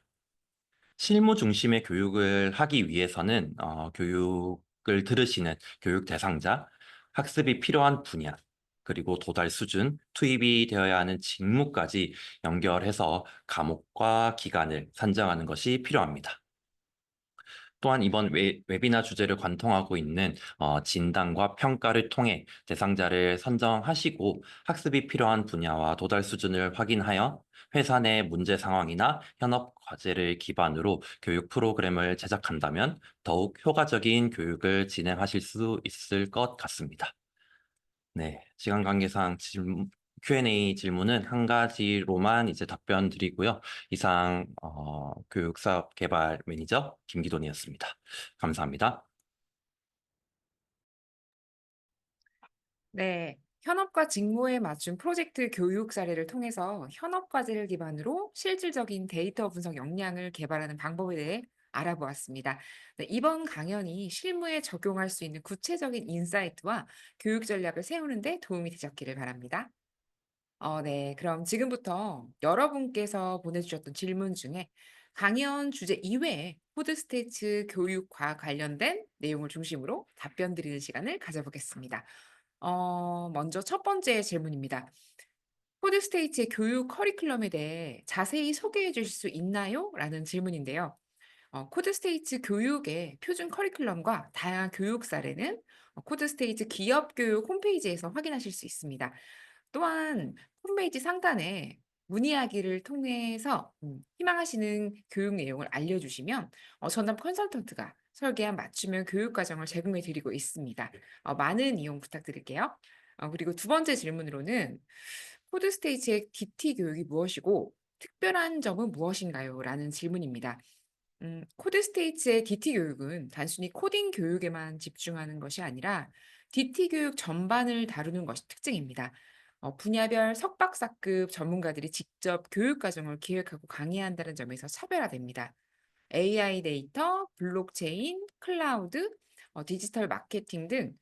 실무 중심의 교육을 하기 위해서는 교육을 들으시는 교육 대상자, 학습이 필요한 분야, 그리고 도달 수준, 투입이 되어야 하는 직무까지 연결해서 과목과 기간을 산정하는 것이 필요합니다. 또한 이번 웨비나 주제를 관통하고 있는 진단과 평가를 통해 대상자를 선정하시고 학습이 필요한 분야와 도달 수준을 확인하여 회사 내 문제 상황이나 현업 과제를 기반으로 교육 프로그램을 제작한다면 더욱 효과적인 교육을 진행하실 수 있을 것 같습니다. 네, 시간 관계상 Q&A 질문은 한 가지로만 이제 답변 드리고요. 이상 교육사업 개발 매니저 김기돈이었습니다. 감사합니다. 네, 현업과 직무에 맞춘 프로젝트 교육 사례를 통해서 현업 과제를 기반으로 실질적인 데이터 분석 역량을 개발하는 방법에 대해 알아보았습니다. 네, 이번 강연이 실무에 적용할 수 있는 구체적인 인사이트와 교육 전략을 세우는 데 도움이 되셨기를 바랍니다. 네, 그럼 지금부터 여러분께서 보내주셨던 질문 중에 강연 주제 이외에 푸드스테이츠 교육과 관련된 내용을 중심으로 답변 드리는 시간을 가져보겠습니다. 먼저 첫 번째 질문입니다. 푸드스테이츠의 교육 커리큘럼에 대해 자세히 소개해 주실 수 있나요? 라는 질문인데요. 코드스테이츠 교육의 표준 커리큘럼과 다양한 교육 사례는 코드스테이츠 기업교육 홈페이지에서 확인하실 수 있습니다. 또한 홈페이지 상단에 문의하기를 통해서 희망하시는 교육 내용을 알려주시면 전담 컨설턴트가 설계한 맞춤형 교육 과정을 제공해 드리고 있습니다. 많은 이용 부탁드릴게요. 그리고 두 번째 질문으로는 코드스테이츠의 DT 교육이 무엇이고 특별한 점은 무엇인가요? 라는 질문입니다. 코드스테이츠의 DT 교육은 단순히 코딩 교육에만 집중하는 것이 아니라 DT 교육 전반을 다루는 것이 특징입니다. 분야별 석박사급 전문가들이 직접 교육 과정을 기획하고 강의한다는 점에서 차별화됩니다. AI 데이터, 블록체인, 클라우드, 디지털 마케팅 등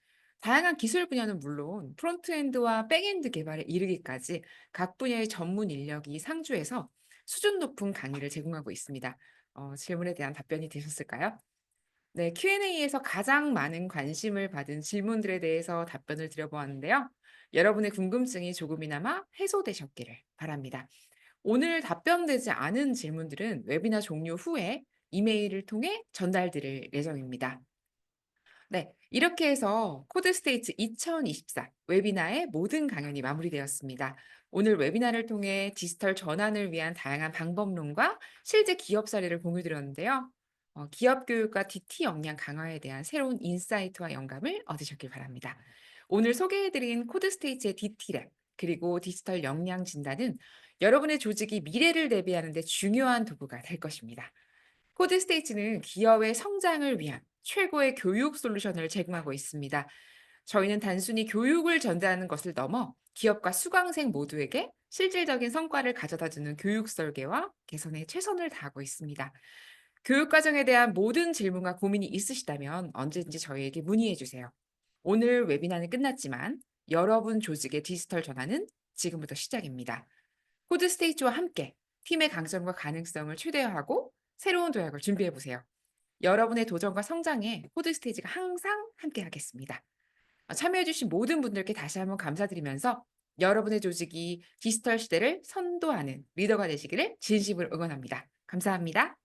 다양한 기술 분야는 물론 프론트엔드와 백엔드 개발에 이르기까지 각 분야의 전문 인력이 상주해서 수준 높은 강의를 제공하고 있습니다. 질문에 대한 답변이 되셨을까요? 네, Q&A에서 가장 많은 관심을 받은 질문들에 대해서 답변을 드려보았는데요. 여러분의 궁금증이 조금이나마 해소되셨기를 바랍니다. 오늘 답변되지 않은 질문들은 웨비나 종료 후에 이메일을 통해 전달드릴 예정입니다. 네, 이렇게 해서 코드스테이츠 2024 웨비나의 모든 강연이 마무리되었습니다. 오늘 웨비나를 통해 디지털 전환을 위한 다양한 방법론과 실제 기업 사례를 공유드렸는데요. 기업 교육과 DT 역량 강화에 대한 새로운 인사이트와 영감을 얻으셨길 바랍니다. 오늘 소개해드린 코드스테이츠의 DT랩 그리고 디지털 역량 진단은 여러분의 조직이 미래를 대비하는 데 중요한 도구가 될 것입니다. 코드스테이츠는 기업의 성장을 위한 최고의 교육 솔루션을 제공하고 있습니다. 저희는 단순히 교육을 전달하는 것을 넘어 기업과 수강생 모두에게 실질적인 성과를 가져다 주는 교육 설계와 개선에 최선을 다하고 있습니다. 교육 과정에 대한 모든 질문과 고민이 있으시다면 언제든지 저희에게 문의해 주세요. 오늘 웨비나는 끝났지만 여러분 조직의 디지털 전환은 지금부터 시작입니다. 코드스테이츠와 함께 팀의 강점과 가능성을 최대화하고 새로운 도약을 준비해 보세요. 여러분의 도전과 성장에 코드스테이지가 항상 함께하겠습니다. 참여해주신 모든 분들께 다시 한번 감사드리면서 여러분의 조직이 디지털 시대를 선도하는 리더가 되시기를 진심으로 응원합니다. 감사합니다.